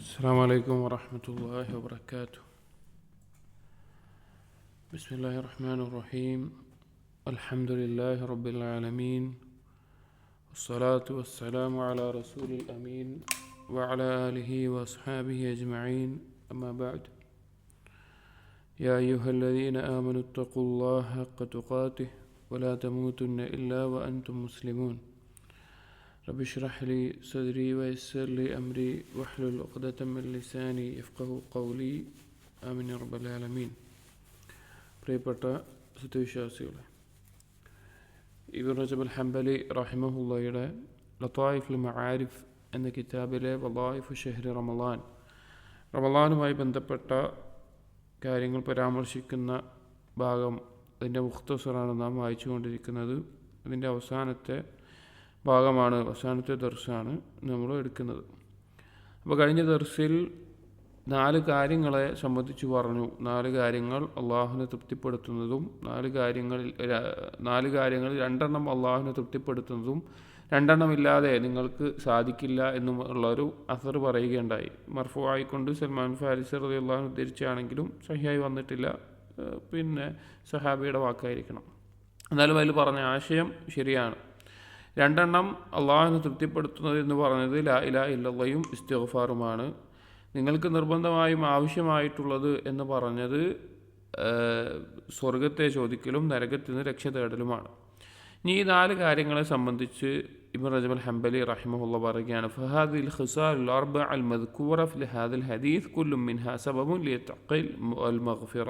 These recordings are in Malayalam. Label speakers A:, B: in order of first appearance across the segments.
A: السلام عليكم ورحمة الله وبركاته. بسم الله الرحمن الرحيم. الحمد لله رب العالمين، والصلاة والسلام على رسول الأمين وعلى آله وأصحابه أجمعين، أما بعد. يا أيها الذين آمنوا اتقوا الله حق تقاته ولا تموتن إلا وأنتم مسلمون. رب اشرح لي صدري ويسر لي أمري واحلل عقدة من لساني يفقهوا قولي آمين يا رب العالمين. പ്രിയപ്പെട്ട സത്യവിശ്വാസികളെ, ഇബ്നു റജബ് അൽ ഹംബലി റഹിമഹുള്ളയുടെ ലതായിഫുൽ മആരിഫ് എന്ന കിതാബിലെ വളായിഫു ഷഹ്രി റമളാനുമായി ബന്ധപ്പെട്ട കാര്യങ്ങൾ പരാമർശിക്കുന്ന ഭാഗം, അതിൻ്റെ മുഖ്തസറാണ് നാം വായിച്ചുകൊണ്ടിരിക്കുന്നത്. അതിൻ്റെ അവസാനത്തെ ഭാഗമാണ്, അവസാനത്തെ ദർസാണ് നമ്മൾ എടുക്കുന്നത്. അപ്പോൾ കഴിഞ്ഞ ദർസിൽ 4 കാര്യങ്ങളെ സംബന്ധിച്ച് പറഞ്ഞു. 4 കാര്യങ്ങൾ അള്ളാഹുവിനെ തൃപ്തിപ്പെടുത്തുന്നതും 4 കാര്യങ്ങളിൽ 2 അള്ളാഹുവിനെ തൃപ്തിപ്പെടുത്തുന്നതും 2 ഇല്ലാതെ നിങ്ങൾക്ക് സാധിക്കില്ല എന്നുള്ളൊരു അസർ പറയുകയുണ്ടായി. മർഫൂ ആയിക്കൊണ്ട് സൽമാൻ ഫാരിസി റളിയല്ലാഹു അൻഹു ഉദ്ധരിച്ചാണെങ്കിലും സഹിയായി വന്നിട്ടില്ല, പിന്നെ സഹാബിയുടെ വാക്കായിരിക്കണം. എന്നാലും അതിൽ പറഞ്ഞ ആശയം ശരിയാണ്. 2 അള്ളാഹുവിനെ തൃപ്തിപ്പെടുത്തുന്നത് എന്ന് പറഞ്ഞത് ലാ ഇലാഹ ഇല്ലല്ലാഹും ഇസ്തിഗ്ഫാറുമാണ്. നിങ്ങൾക്ക് നിർബന്ധമായും ആവശ്യമായിട്ടുള്ളത് എന്ന് പറഞ്ഞത് സ്വർഗത്തെ ചോദിക്കലും നരകത്തിൽ നിന്ന് രക്ഷ തേടലുമാണ്. ഇനി ഈ 4 കാര്യങ്ങളെ സംബന്ധിച്ച് ഇബ്നു റജബ് അൽ ഹംബലി റഹിമഹുള്ള പറയുകയാണ്, ഫഹാദിൽ ഖിസാലുൽ അർബഅ അൽ മദ്കൂറ ഫി ഹാദിൽ ഹദീസ് കുല്ലു മിൻഹാ സബബുൻ ലിതഖിൽ വൽ മഗ്ഫിറ.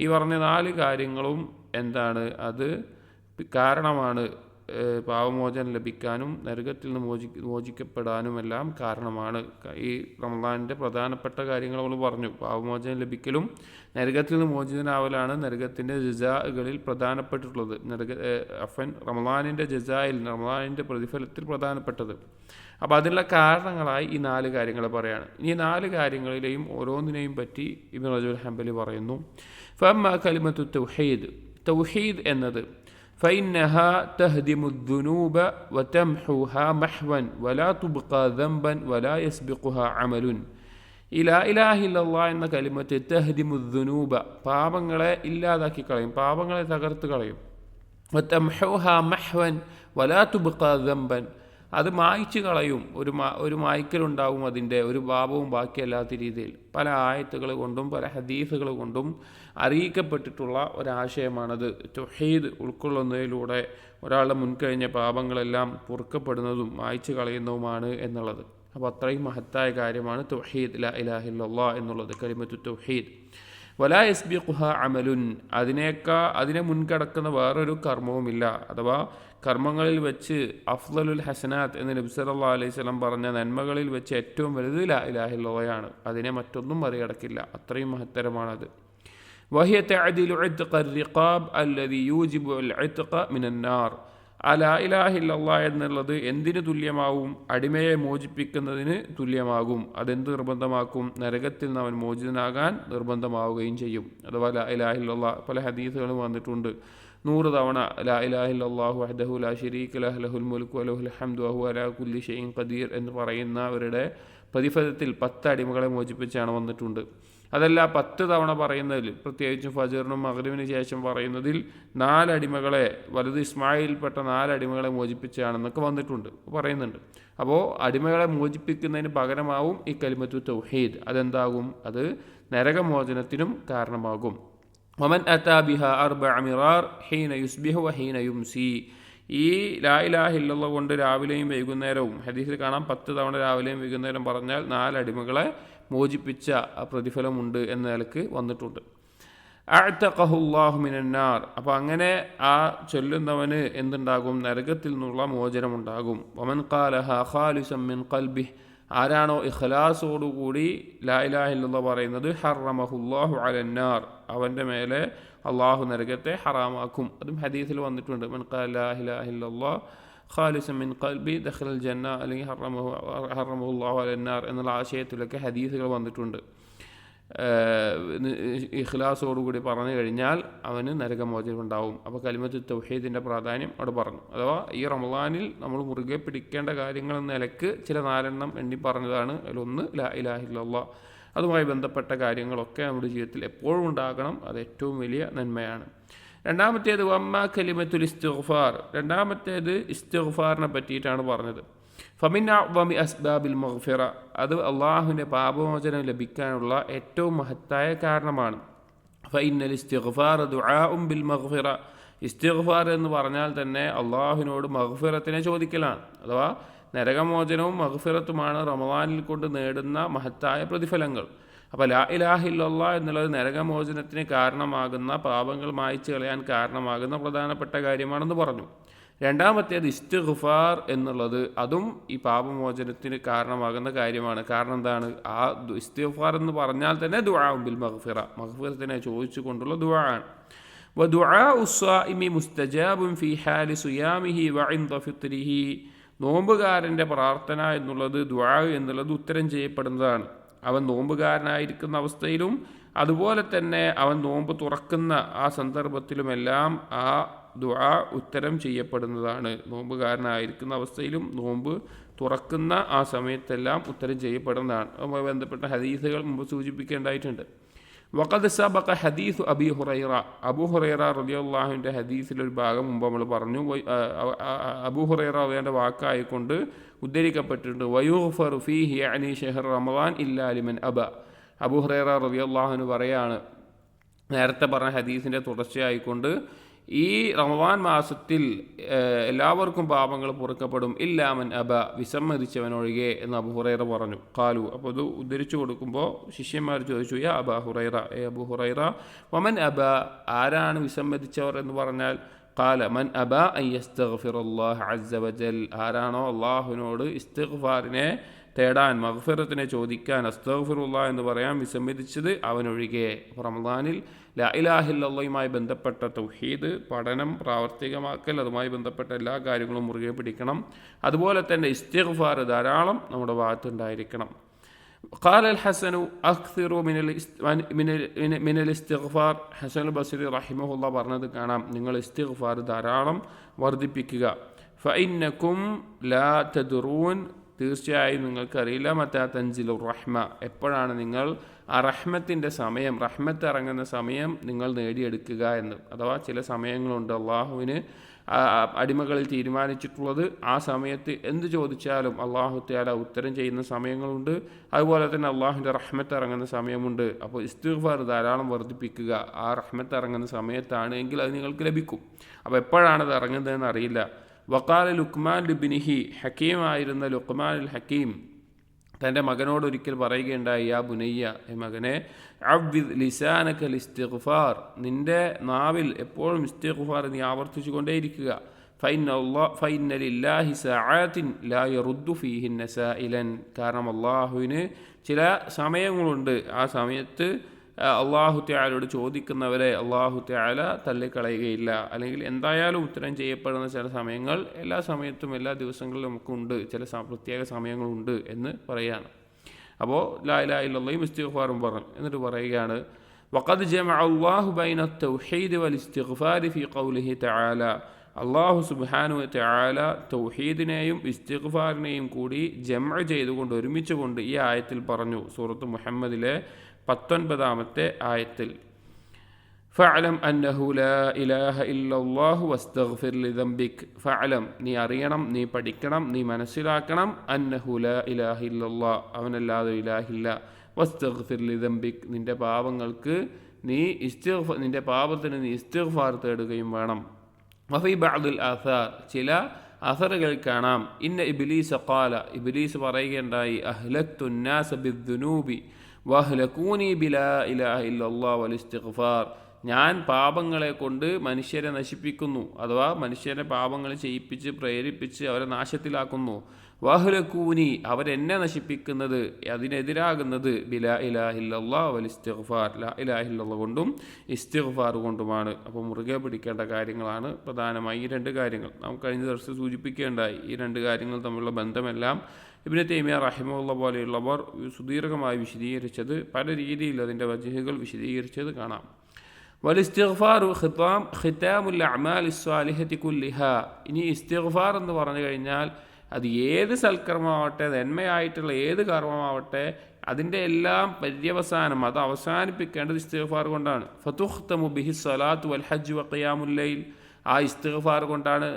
A: ഈ പറഞ്ഞ 4 കാര്യങ്ങളും എന്താണ്? അത് കാരണമാണ് പാവമോചനം ലഭിക്കാനും നരകത്തിൽ നിന്ന് മോചിക്കപ്പെടാനുമെല്ലാം കാരണമാണ്. ഈ റമളാനിൻ്റെ പ്രധാനപ്പെട്ട കാര്യങ്ങൾ നമ്മൾ പറഞ്ഞു. പാവമോചനം ലഭിക്കലും നരകത്തിൽ നിന്ന് മോചിതനാവലാണ് നരകത്തിൻ്റെ ജസാകളിൽ പ്രധാനപ്പെട്ടിട്ടുള്ളത്. റമളാനിൻ്റെ ജസായിൽ, റമളാനിൻ്റെ പ്രതിഫലത്തിൽ പ്രധാനപ്പെട്ടത്. അപ്പോൾ അതിനുള്ള കാരണങ്ങളായി ഈ 4 കാര്യങ്ങൾ പറയാണ്. ഈ 4 കാര്യങ്ങളിലെയും ഓരോന്നിനെയും പറ്റി ഇബ്നു റജബ് ഹംബലി പറയുന്നു. ഫഅമ്മാ കലിമത്തു തൗഹീദ് എന്നത് فإنها تهدم الذنوب وتمحوها محوا ولا تبقى ذنبا ولا يسبقها عمل. ലാ ഇലാഹ ഇല്ലല്ലാഹ് എന്ന കലിമത്ത് തഹ്ദിമു ദുനൂബ, പാപങ്ങളെ ഇല്ലാതാക്കി കളയും, പാപങ്ങളെ തകർത്ത് കളയും. വതംഹുഹാ മഹ്വൻ വലാ തുബ്ഖാ ദംബൻ, അത് മായ്ച്ചു കളയും. ഒരു മായ്ക്കലുണ്ടാവും, അതിൻ്റെ ഒരു പാപവും ബാക്കിയല്ലാത്ത രീതിയിൽ. പല ആയത്തുകൾ കൊണ്ടും പല ഹദീസുകൾ കൊണ്ടും അറിയിക്കപ്പെട്ടിട്ടുള്ള ഒരാശയമാണത്. തൗഹീദ് ഉൾക്കൊള്ളുന്നതിലൂടെ ഒരാളുടെ മുൻകഴിഞ്ഞ പാപങ്ങളെല്ലാം പൊറുക്കപ്പെടുന്നതും മായ്ച്ചു കളയുന്നതുമാണ് എന്നുള്ളത്. അപ്പോൾ അത്രയും മഹത്തായ കാര്യമാണ് തൗഹീദ്, ലാ ഇലാഹ ഇല്ലല്ലാഹ് എന്നുള്ളത്, കലിമത്തു തൗഹീദ്. വലാ യസ്ബിഖുഹാ അമലുൻ, അതിനെ മുൻകടക്കുന്ന വേറൊരു കർമ്മവുമില്ല. അഥവാ കർമ്മങ്ങളിൽ വെച്ച് അഫ്ളലുൽ ഹസനാത്ത് എന്ന് നബി സല്ലല്ലാഹു അലൈഹി വസല്ലം പറഞ്ഞ നന്മകളിൽ വെച്ച് ഏറ്റവും വലുത് ലാ ഇലാഹ ഇല്ലല്ലാഹയാണ്. അതിനെ മറ്റൊന്നും മറികടക്കില്ല, അത്രയും മഹത്തരമാണത്. വഹിയ തഅദിലു ഇത്ഖ റിഖാബ് അല്ലദി യൂജിബു അൽ ഇത്ഖ മിനൻ നാർ. ആ ലാ ഇലാഹ ഇല്ലല്ലാഹ് എന്നുള്ളത് എന്തിനു തുല്യമാവും? അടിമയെ മോചിപ്പിക്കുന്നതിന് തുല്യമാകും. അതെന്ത് നിർബന്ധമാക്കും? നരകത്തിൽ നിന്ന് അവൻ മോചിതനാകാൻ നിർബന്ധമാവുകയും ചെയ്യും. അഥവാ ലാ ഇലാഹ ഇല്ലല്ലാഹ് പല ഹദീസുകളും വന്നിട്ടുണ്ട്. 100 തവണ ലാ ഇലാഹ ഇല്ലല്ലാഹു വഹ്ദഹു ലാ ശരീക ലഹു ലഹുൽ മുൽക്കു വലഹുൽ ഹംദു വഹുവ അലാ കുല്ലി ഷൈഇൻ ഖദീർ എന്ന് പറയുന്നവരുടെ പ്രതിഫലത്തിൽ 10 അടിമകളെ മോചിപ്പിച്ചാണ് വന്നിട്ടുണ്ട്. അതല്ല 10 തവണ പറയുന്നതിൽ, പ്രത്യേകിച്ചും ഫജറിനും മഗ്രിബിന് ശേഷം പറയുന്നതിൽ 4 അടിമകളെ, വലുത് ഇസ്മായിൽപ്പെട്ട 4 അടിമകളെ മോചിപ്പിച്ചാണെന്നൊക്കെ പറയുന്നുണ്ട്. അപ്പോൾ അടിമകളെ മോചിപ്പിക്കുന്നതിന് പകരമാവും ഈ കലിമത്തു തൗഹീദ്. അതെന്താകും? അത് നരകമോചനത്തിനും കാരണമാകും. വമൻ അതാ ബിഹാ 4 മിറാർ ഹീന യുസ്ബിഹു വഹീന യുംസി. ഈ ലാ ഇലാഹ ഇല്ലല്ലാഹ് കൊണ്ട് രാവിലെയും വൈകുന്നേരവും, ഹദീസിൽ കാണാം 10 തവണ രാവിലെയും വൈകുന്നേരം പറഞ്ഞാൽ 4 അടിമകളെ മോചിപ്പിച്ച പ്രതിഫലമുണ്ട് എന്ന നിലക്ക് വന്നിട്ടുണ്ട്. അഅ്തഖഹുല്ലാഹു മിനൻ നാർ. അപ്പോൾ അങ്ങനെ ആ ചൊല്ലുന്നവന് എന്തുണ്ടാകും? നരകത്തിൽ നിന്നുള്ള മോചനമുണ്ടാകും. വമൻ ഖാലഹാ ഖാലിസൻ മിൻ ഖൽബിഹി, ആരാണോ ഇഖ്ലാസോടുകൂടി ലാ ഇലാഹ ഇല്ലല്ലാഹ് പറയുന്നത്, ഹറമഹുല്ലാഹു അലൻ നാർ, അവൻ്റെ മേലെ അള്ളാഹു നരകത്തെ ഹറാമാക്കും. അതും ഹദീസിൽ വന്നിട്ടുണ്ട്. മൻ ഖാല ലാ ഇലാഹ ഇല്ലല്ലാഹ് ഖാലിസൻ മിൻ ഖൽബി ദഖലൽ ജന്ന, അല്ലെങ്കിൽ ഹറമഹുല്ലാഹു അലൻ നാർ എന്നുള്ള ആശയത്തിലൊക്കെ ഹദീസുകൾ വന്നിട്ടുണ്ട്. ഇഖ്ലാസോടുകൂടി പറഞ്ഞു കഴിഞ്ഞാൽ അവന് നരകമോചനം ഉണ്ടാവും. അപ്പോൾ കലിമത്ത് തൗഹീദിൻ്റെ പ്രാധാന്യം അവിടെ പറഞ്ഞു. അഥവാ ഈ റമളാനിൽ നമ്മൾ മുറുകെ പിടിക്കേണ്ട കാര്യങ്ങൾ എന്ന നിലക്ക് ചില 4 എണ്ണി പറഞ്ഞതാണ്. അതിലൊന്ന് ലാ ഇലാഹ ഇല്ലല്ലാഹ്. അതുമായി ബന്ധപ്പെട്ട കാര്യങ്ങളൊക്കെ നമ്മുടെ ജീവിതത്തിൽ എപ്പോഴും ഉണ്ടാകണം. അത് ഏറ്റവും വലിയ നന്മയാണ്. രണ്ടാമത്തേത് വമ്മ കലിമത്തുൽ ഇസ്തിഗ്ഫാർ. രണ്ടാമത്തേത് ഇസ്തിഗ്ഫാറിനെ പറ്റിയിട്ടാണ് പറഞ്ഞത്. ഫമിൻ അഅ്വമി അസ്ബാബിൽ മഗ്ഫിറ. അത് അള്ളാഹുവിൻ്റെ പാപമോചനം ലഭിക്കാനുള്ള ഏറ്റവും മഹത്തായ കാരണമാണ്. ഫഇന്നൽ ഇസ്തിഗ്ഫാർ ദുആഉം ബിൽ മഗ്ഫിറ. ഇസ്തിഗ്ഫാർ എന്ന് പറഞ്ഞാൽ തന്നെ അള്ളാഹുവിനോട് മഗ്ഫിറത്തിനെ ചോദിക്കലാണ്. അഥവാ നരകമോചനവും മഗ്ഫിറത്തുമാണ് റമളാനിൽ കൊണ്ട് നേടുന്ന മഹത്തായ പ്രതിഫലങ്ങൾ. അപ്പോൾ ലാ ഇലാഹ ഇല്ലല്ലാഹ് എന്നുള്ളത് നരകമോചനത്തിന് കാരണമാകുന്ന, പാപങ്ങൾ മായ്ച്ചു കളയാൻ കാരണമാകുന്ന പ്രധാനപ്പെട്ട കാര്യമാണെന്ന് പറഞ്ഞു. രണ്ടാമത്തേത് ഇസ്തിഗ്ഫാർ എന്നുള്ളത് അതും ഈ പാപമോചനത്തിന് കാരണമാകുന്ന കാര്യമാണ്. കാരണം എന്താണ്? ആ ഇസ്തിഗ്ഫാർ എന്ന് പറഞ്ഞാൽ തന്നെ ദുആഉ ബിൽ മഗ്ഫിറ, മഗ്ഫിറത്തിനെ ചോദിച്ചു കൊണ്ടുള്ള ദുആ ആണ്. വദുആഉ സ്വാഇമി മുസ്തജാബുൻ ഫീ ഹാലി സിയാമിഹി വഇൻദ ഫിത്രിഹി. നോമ്പുകാരൻ്റെ പ്രാർത്ഥന എന്നുള്ളത്, ദുആ എന്നുള്ളത് ഉത്തരം ചെയ്യപ്പെടുന്നതാണ്. അവൻ നോമ്പുകാരനായിരിക്കുന്ന അവസ്ഥയിലും അതുപോലെ തന്നെ അവൻ നോമ്പ് തുറക്കുന്ന ആ സന്ദർഭത്തിലുമെല്ലാം ആ ദുആ ഉത്തരം ചെയ്യപ്പെടുന്നതാണ്. നോമ്പുകാരനായിരിക്കുന്ന അവസ്ഥയിലും നോമ്പ് തുറക്കുന്ന ആ സമയത്തെല്ലാം ഉത്തരം ചെയ്യപ്പെടുന്നതാണ്. അതുമായി ബന്ധപ്പെട്ട ഹദീസുകൾ മുമ്പ് സൂചിപ്പിക്കേണ്ടതായിട്ടുണ്ട്. വഖദ് സബഖ ഹദീസ് അബി ഹുറൈറ. അബൂ ഹുറൈറ റളിയല്ലാഹുവിൻ്റെ ഹദീസിലൊരു ഭാഗം മുമ്പ് നമ്മൾ പറഞ്ഞു. അബൂ ഹുറൈറ അവൻ്റെ വാക്കായിക്കൊണ്ട് ഉദ്ധരിക്കപ്പെട്ടിട്ടുണ്ട്. വയുഗ്ഫറു ഫീഹി യഅനി ഷഹ്ർ റമളാൻ ഇല്ലാ ലിമൻ അബ. അബൂ ഹുറൈറ റളിയല്ലാഹു അൻഹു പറയാണ്, നേരത്തെ പറഞ്ഞ ഹദീസിൻ്റെ തുടർച്ചയായിക്കൊണ്ട് ഈ റമളാൻ മാസത്തിൽ എല്ലാവർക്കും പാപങ്ങൾ പൊറുക്കപ്പെടും ഇല്ലാമൻ അബ, വിസമ്മതിച്ചവനൊഴികെ എന്ന് അബൂ ഹുറൈറ പറഞ്ഞു. ഖാലു. അപ്പോൾ ഇത് ഉദ്ധരിച്ചു കൊടുക്കുമ്പോൾ ശിഷ്യന്മാർ ചോദിച്ചു, യാ അബാ ഹുറൈറ, അബൂ ഹുറൈറ, വമൻ അബ, ആരാണ് വിസമ്മതിച്ചവർ എന്ന് പറഞ്ഞാൽ? ഖാല മൻ അബ അൻ യസ്തഗ്ഫിറല്ലാഹ അസ്സ വജൽ. ആരാണോ അള്ളാഹുവിനോട് ഇസ്തിഗ്ഫാറിനെ തേടാൻ, മഗ്ഫിറത്തിനെ ചോദിക്കാൻ, അസ്തഗ്ഫിറുല്ലാഹ് എന്ന് പറയാൻ വിസമ്മതിച്ചത് അവനൊഴികെ. റമളാനിൽ ലാ ഇലാഹ ഇല്ലല്ലാഹുമായി ബന്ധപ്പെട്ട തൗഹീദ് പഠനം, പ്രാവർത്തികമാക്കൽ, അതുമായി ബന്ധപ്പെട്ട എല്ലാ കാര്യങ്ങളും മുറുകെ പിടിക്കണം. അതുപോലെ തന്നെ ഇസ്തിഗ്ഫാർ ധാരാളം നമ്മുടെ ഭാഗത്തുണ്ടായിരിക്കണം. ഖാല അൽ ഹസനു അക്സിറു മിനൽ ഇസ്തിഗ്ഫാർ. ഹസൻ ബസ്രി റഹിമഹുല്ലാഹ് പറഞ്ഞത് കാണാം, നിങ്ങൾ ഇസ്തിഗ്ഫാർ ധാരാളം വർദ്ധിപ്പിക്കുക. ഫഇന്നകും ലാ തദ്റൂൻ, തീർച്ചയായും നിങ്ങൾക്കറിയില്ല, മത്താ തൻസിലുർ റഹ്മ, എപ്പോഴാണ് നിങ്ങൾ ആ റഹ്മത്തിൻ്റെ സമയം, റഹ്മത്ത് ഇറങ്ങുന്ന സമയം നിങ്ങൾ നേടിയെടുക്കുക എന്ന്. അഥവാ ചില സമയങ്ങളുണ്ട് അള്ളാഹുവിന് അടിമകളിൽ തീരുമാനിച്ചിട്ടുള്ളത്. ആ സമയത്ത് എന്ത് ചോദിച്ചാലും അള്ളാഹു തആല ഉത്തരം ചെയ്യുന്ന സമയങ്ങളുണ്ട്. അതുപോലെ തന്നെ അള്ളാഹുവിൻ്റെ റഹ്മത്ത് ഇറങ്ങുന്ന സമയമുണ്ട്. അപ്പോൾ ഇസ്തിഗ്ഫാർ ധാരാളം വർദ്ധിപ്പിക്കുക. ആ റഹ്മത്ത് ഇറങ്ങുന്ന സമയത്താണ് എങ്കിൽ അത് നിങ്ങൾക്ക് ലഭിക്കും. അപ്പോൾ എപ്പോഴാണത് ഇറങ്ങുന്നതെന്ന് അറിയില്ല. വഖാല ലുക്മാൻ ലിബ്നിഹി, ഹക്കീമായിരുന്ന ലുക്മാൻ അൽ ഹക്കീം തൻ്റെ മകനോട് ഒരിക്കൽ പറയുകയുണ്ടായി, യാ ബുനയ്യ, മകനെ, അവ്വിദ് ലിസാനക ലിസ്തിഗ്ഫാർ, നിൻ്റെ നാവിൽ എപ്പോഴും ഇസ്തിഗ്ഫാർ നീ ആവർത്തിച്ചു കൊണ്ടേയിരിക്കുക. ഫഇന്ന ലില്ലാഹി സഅാതിൻ ലാ യറുദ്ദു ഫീഹിന്ന സായിലൻ, കാരണം അള്ളാഹുവിന് ചില സമയങ്ങളുണ്ട്, ആ സമയത്ത് അള്ളാഹു തആലയോട് ചോദിക്കുന്നവരെ അള്ളാഹു തആല തള്ളിക്കളയുകയില്ല. അല്ലെങ്കിൽ എന്തായാലും ഉത്തരം ചെയ്യപ്പെടുന്ന ചില സമയങ്ങൾ എല്ലാ സമയത്തും എല്ലാ ദിവസങ്ങളിലും നമുക്കുണ്ട്, ചില പ്രത്യേക സമയങ്ങളുണ്ട് എന്ന് പറയുകയാണ്. അപ്പോൾ ലാ ഇലാഹ ഇല്ലല്ലാഹും ഇസ്തിഗ്ഫാറും പറഞ്ഞു. എന്നിട്ട് പറയുകയാണ്, വഖദ് ജമഅ അല്ലാഹു ബൈന തൗഹീദ് വൽ ഇസ്തിഗ്ഫാരി ഫീ ഖൗലിഹി തആല. അള്ളാഹു സുബ്ഹാനഹു വ തആല തൗഹീദിനെയും ഇസ്തിഗ്ഫാറിനെയും കൂടി ജംഅ ചെയ്തുകൊണ്ട്, ഒരുമിച്ചുകൊണ്ട് ഈ ആയത്തിൽ പറഞ്ഞു. സൂറത്ത് മുഹമ്മദിലെ 19-ാമത്തെ ആയത്തിൽ, ഫഅലം അന്നഹു ലാ ഇലാഹ ഇല്ലല്ലാഹു വസ്തഗ്ഫിർ ലിദംബിക്. ഫഅലം, നീ അറിയണം, നീ പഠിക്കണം, നീ മനസ്സിലാക്കണം, അന്നഹു ലാ ഇലാഹ ഇല്ലല്ലാഹ്, അവനല്ലാതെ ഇലാഹില്ല, വസ്തഗ്ഫിർ ലിദംബിക്, നിന്റെ പാപങ്ങൾക്ക് നീ നിന്റെ പാപത്തിന് നീ ഇസ്തിഗ്ഫാർ തേടുകയും വേണം. വഫി ബഅദുൽ ആസാർ, ചില അസറുകൾ കാണാം, ഇന്ന ഇബ്ലീസ ഖാല, ഇബ്ലീസ് പറയുകയുണ്ടായി, അഹ്ലക്തു നാസ ബിദ്ദുനൂബി വഹ്ലകൂനി ബിലാ ഇലാഹ ഇല്ലല്ലാഹ് വൽ ഇസ്തിഗ്ഫാർ, ഞാൻ പാപങ്ങളെ കൊണ്ട് മനുഷ്യരെ നശിപ്പിക്കുന്നു, അഥവാ മനുഷ്യരെ പാപങ്ങൾ ചെയ്യിപ്പിച്ച് പ്രേരിപ്പിച്ച് അവരെ നാശത്തിലാക്കുന്നു. വഹ്ലകൂനി, അവരെന്നെ നശിപ്പിക്കുന്നത്, അതിനെതിരാകുന്നത് ബിലാ ഇലാഹ ഇല്ലല്ലാഹ് വൽ ഇസ്തിഗ്ഫാർ, ലാ ഇലാഹ ഇല്ലല്ലാഹ് കൊണ്ടും ഇസ്തിഗ്ഫാർ കൊണ്ടുമാണ്. അപ്പോൾ മുറുകെ പിടിക്കേണ്ട കാര്യങ്ങളാണ് പ്രധാനമായി ഈ രണ്ട് കാര്യങ്ങൾ. നാം കഴിഞ്ഞ ദിവസം സൂചിപ്പിക്കേണ്ടായി, ഈ രണ്ട് കാര്യങ്ങൾ തമ്മിലുള്ള ബന്ധമെല്ലാം ഇബ്നു തൈമിയ റഹിമഹുള്ള പോലെയുള്ളവർ സുദീർഘമായി വിശദീകരിച്ചത്, പല രീതിയിൽ അതിൻ്റെ വജഹുകൾ വിശദീകരിച്ചത് കാണാം. വലിസ്തിഗ്ഫാറു ഖിതാമുൽ അഅമാലി സ്വാലിഹത്തി കുല്ലിഹ. ഇനി ഇസ്തിഗ്ഫാർ എന്ന് പറഞ്ഞു കഴിഞ്ഞാൽ അത് ഏത് സൽക്കർമ്മമാവട്ടെ, നന്മയായിട്ടുള്ള ഏത് കർമ്മമാവട്ടെ, അതിൻ്റെ എല്ലാം പര്യവസാനം, അത് അവസാനിപ്പിക്കേണ്ടത് ഇസ്തിഗ്ഫാർ കൊണ്ടാണ്. ഫതുഖ്തമു ബിഹി സ്വലാത്തു വൽ ഹജ്ജ് വ ഖിയാമുൽ ലൈൽ. ആ ഇസ്തിഗ്ഫാർ കൊണ്ടാണ്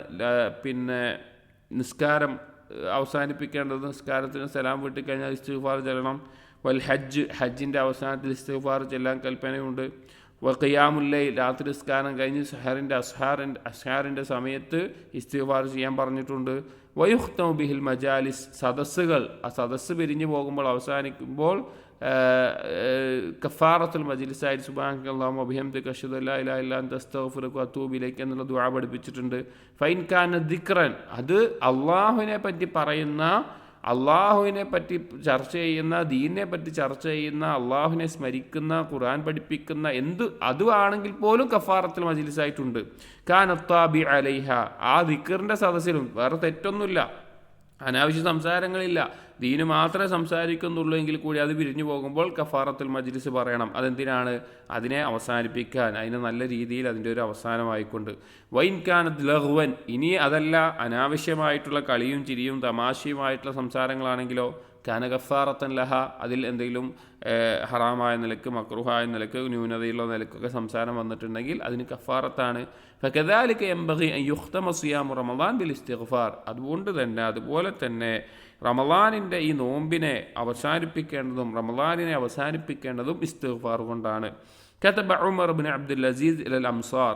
A: നിസ്കാരം അവസാനിപ്പിക്കേണ്ടത്. നിസ്കാരത്തിന് സലാം വീട്ടിക്കഴിഞ്ഞാൽ ഇസ്തിഗ്ഫാർ ചെല്ലണം. വൽ ഹജ്ജിൻ്റെ അവസാനത്തിൽ ഇസ്തിഗ്ഫാർ ചെല്ലാൻ കൽപ്പനയുണ്ട്. വ ഖിയാമുൽ ലൈൽ, രാത്രി നിസ്കാരം കഴിഞ്ഞ് അസ്ഹാറിൻ്റെ സമയത്ത് ഇസ്തിഗ്ഫാർ ചെയ്യാൻ പറഞ്ഞിട്ടുണ്ട്. വയുഖ്തമു ബിഹിൽ മജാലിസ്, സദസ്സുകൾ, ആ സദസ്സ് പിരിഞ്ഞു പോകുമ്പോൾ അവസാനിക്കുമ്പോൾ കഫാറത്തുൽ മജ്ലിസായി സുബ്ഹാനക്കല്ലാഹുമ്മ വബിഹംദിക അശ്ഹദു അല്ലാ ഇലാഹ ഇല്ലാ അൻത അസ്തഗ്ഫിറുക വഅതൂബു ഇലൈക എന്നുള്ള ദുആ പഠിപ്പിച്ചിട്ടുണ്ട്. ഫൈൻ കാന ദിക്റൻ, അത് അള്ളാഹുവിനെ പറ്റി പറയുന്ന, അള്ളാഹുവിനെ പറ്റി ചർച്ച ചെയ്യുന്ന, ദീനിനെ പറ്റി ചർച്ച ചെയ്യുന്ന, അള്ളാഹുവിനെ സ്മരിക്കുന്ന, ഖുർആൻ പഠിപ്പിക്കുന്ന അതുവാണെങ്കിൽ പോലും കഫാറത്തുൽ മജ്ലിസായിട്ടുണ്ട്. കാനത്താബി അലൈഹ, ആ ദിക്റിൻ്റെ സദസ്സിലും വേറെ തെറ്റൊന്നുമില്ല, അനാവശ്യ സംസാരങ്ങളില്ല, ദീന് മാത്രമേ സംസാരിക്കുന്നുള്ളൂ എങ്കിൽ കൂടി അത് പിരിഞ്ഞു പോകുമ്പോൾ കഫാറത്തുൽ മജ്ലിസ് പറയണം. അതെന്തിനാണ്? അതിനെ അവസാനിപ്പിക്കാൻ, അതിന് നല്ല രീതിയിൽ അതിൻ്റെ ഒരു അവസാനമായിക്കൊണ്ട്. വൈൻ കാനത് ലഹ്വൻ, ഇനി അതല്ല അനാവശ്യമായിട്ടുള്ള കളിയും ചിരിയും തമാശയുമായിട്ടുള്ള സംസാരങ്ങളാണെങ്കിലോ കാന കഫാറത്തൻ ലഹ, അതിൽ എന്തെങ്കിലും ഹറാമായ നിലക്ക്, മക്രുഹായ നിലക്ക്, ന്യൂനതയുള്ള നിലക്കൊക്കെ സംസാരം വന്നിട്ടുണ്ടെങ്കിൽ അതിന് കഫാറത്താണ്. ഫകദാലിക യംബഗി അൻ യുഖ്തമ സിയാമു റമളാൻ ബിൽ ഇസ്തിഗ്ഫാർ. അതുപോലെ തന്നെ റമളാനിൻ്റെ ഈ നോമ്പിനെ അവസാനിപ്പിക്കേണ്ടതും ഇസ്തിഗ്ഫാർ കൊണ്ടാണ്. കതബ ഉമർ ഇബ്നു അബ്ദുൽ അസീസ് ഇലൽ അംസാർ.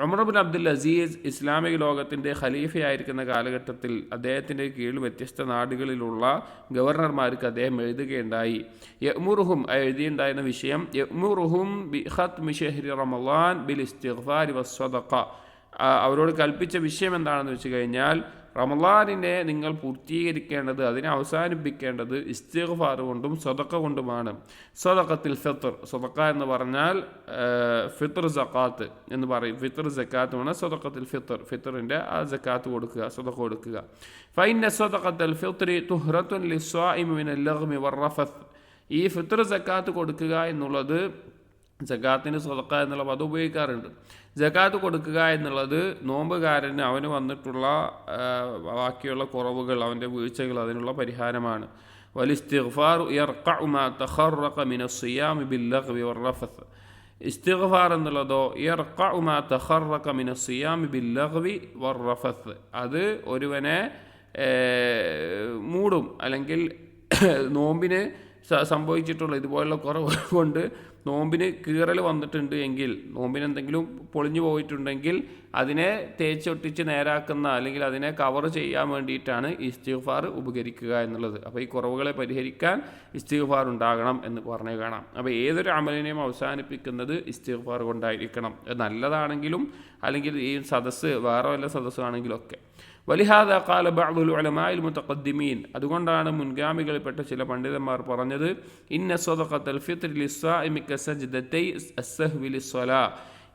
A: ഉമർ ഇബ്നു അബ്ദുൽ അസീസ് ഇസ്ലാമിക ലോകത്തിൻ്റെ ഖലീഫയായിരിക്കുന്ന കാലഘട്ടത്തിൽ അദ്ദേഹത്തിൻ്റെ കീഴിൽ വ്യത്യസ്ത നാടുകളിലുള്ള ഗവർണർമാർക്ക് അദ്ദേഹം എഴുതുകയുണ്ടായി. യഅ്മുറുഹും, എഴുതിയുണ്ടായിരുന്ന വിഷയം, യഅ്മുറുഹും ബി ഖത്മി ശഹ്രി റമളാൻ ബിൽ ഇസ്തിഗ്ഫാരി വസ്സദഖ. അവരോട് കൽപ്പിച്ച വിഷയം എന്താണെന്ന് വെച്ച് കഴിഞ്ഞാൽ, റമളാനിനെ നിങ്ങൾ പൂർത്തീകരിക്കേണ്ടത്, അതിനെ അവസാനിപ്പിക്കേണ്ടത് ഇസ്തിഗ്ഫാർ കൊണ്ടും സദഖ കൊണ്ടുമാണ്. സദഖത്തിൽ ഫിത്ർ, സദഖ എന്ന് പറഞ്ഞാൽ ഫിത്ർ സക്കാത്ത് എന്ന് പറയും. ഫിത്ർ സക്കാത്തുമാണ് സദഖത്തിൽ ഫിത്ർ, ഫിത്റിൻ്റെ ആ സക്കാത്ത് കൊടുക്കുക, സദഖ കൊടുക്കുക. ഫൈന സദഖത്തൽ ഫിത്രി തുഹ്റത്തുൻ ലിസ്വാഇമി മിനൽ ലഗ്മി വറഫത്ത്. ഈ ഫിത്ർ സക്കാത്ത് കൊടുക്കുക എന്നുള്ളത്, സക്കാത്തിന് സദഖ എന്നുള്ള പദം ഉപയോഗിക്കാറുണ്ട്. സക്കാത്ത് കൊടുക്കുക എന്നുള്ളത് നോമ്പുകാരന് അവന് വന്നിട്ടുള്ള ബാക്കിയുള്ള കുറവുകൾ, അവൻ്റെ വീഴ്ചകൾ, അതിനുള്ള പരിഹാരമാണ്. വലിസ്തിഗ്ഫാറു യർഖഉ മാ തഖറഖ മിനസ്സിയാമി ബില്ലഗ്വി വറഫത്ത്. ഇസ്തിഗ്ഫാർ എന്നുള്ളതോ യർഖഉ മാ തഖറഖ മിനസ്സിയാമി ബില്ലഗ്വി വറഫത്ത്, അത് ഒരുവനെ മൂടും, അല്ലെങ്കിൽ നോമ്പിന് സംഭവിച്ചിട്ടുള്ള ഇതുപോലുള്ള കുറവ് കൊണ്ട് നോമ്പിന് കീറൽ വന്നിട്ടുണ്ട് എങ്കിൽ, നോമ്പിന് എന്തെങ്കിലും പൊളിഞ്ഞു പോയിട്ടുണ്ടെങ്കിൽ അതിനെ തേച്ചൊട്ടിച്ച് നേരാക്കുന്ന, അല്ലെങ്കിൽ അതിനെ കവർ ചെയ്യാൻ വേണ്ടിയിട്ടാണ് ഇസ്തിഗ്ഫാർ ഉപകരിക്കുക എന്നുള്ളത്. അപ്പോൾ ഈ കുറവുകളെ പരിഹരിക്കാൻ ഇസ്തിഗ്ഫാർ ഉണ്ടാകണം എന്ന് പറഞ്ഞു കാണാം. അപ്പോൾ ഏതൊരു അമലിനെയും അവസാനിപ്പിക്കുന്നത് ഇസ്തിഗ്ഫാർ കൊണ്ടായിരിക്കണം. നല്ലതാണെങ്കിലും അല്ലെങ്കിൽ ഈ സദസ്സ് വേറെ വല്ല സദസ്സാണെങ്കിലൊക്കെ. വലിഹാദ ഖാല ബഅ്ദുൽ ഉലമാഇൽ മുതഖദ്ദിമീൻ, അതുകൊണ്ടാണ് മുൻഗാമികളിൽപ്പെട്ട ചില പണ്ഡിതന്മാർ പറഞ്ഞത്, ഇന്ന സദഖത്തൽ ഫിത്ർ ലിസ്സാഇമി കസജ്ദതൈ അസ്സഹ്വി ലിസ്സലാ.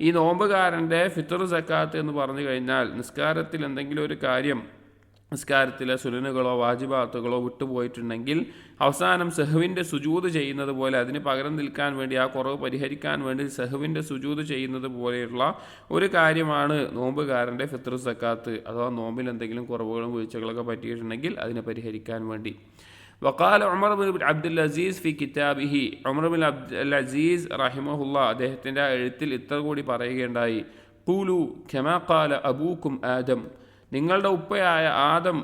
A: ഈ നോമ്പുകാരൻ്റെ ഫിത്ർ സക്കാത്ത് എന്ന് പറഞ്ഞു കഴിഞ്ഞാൽ, നിസ്കാരത്തിൽ എന്തെങ്കിലും ഒരു കാര്യം, നിസ്കാരത്തിലെ സുനനുകളോ വാജിബാത്തുകളോ വിട്ടുപോയിട്ടുണ്ടെങ്കിൽ അവസാനം സഹ്വിൻ്റെ സുജൂദ് ചെയ്യുന്നത് പോലെ, അതിന് പകരം നിൽക്കാൻ വേണ്ടി, ആ കുറവ് പരിഹരിക്കാൻ വേണ്ടി സഹ്വിൻ്റെ സുജൂദ് ചെയ്യുന്നത് പോലെയുള്ള ഒരു കാര്യമാണ് നോമ്പുകാരൻ്റെ ഫിത്ർ സക്കാത്ത്. അഥവാ നോമ്പിൽ എന്തെങ്കിലും കുറവുകളും വീഴ്ചകളൊക്കെ പറ്റിയിട്ടുണ്ടെങ്കിൽ അതിനെ പരിഹരിക്കാൻ വേണ്ടി. വഖാല ഉമർ ബിൻ അബ്ദുൽ അസീസ് ഫി കിതാബിഹി, ഉമർ ബിൻ അബ്ദുൽ അസീസ് റഹിമഹുല്ല അദ്ദേഹത്തിൻ്റെ എഴുത്തിൽ ഇത്ര കൂടി പറയുകയുണ്ടായി, ഖൂലു കമാ ഖാല അബൂക്കും ആദം, നിങ്ങളുടെ ഉപ്പയായ ആദം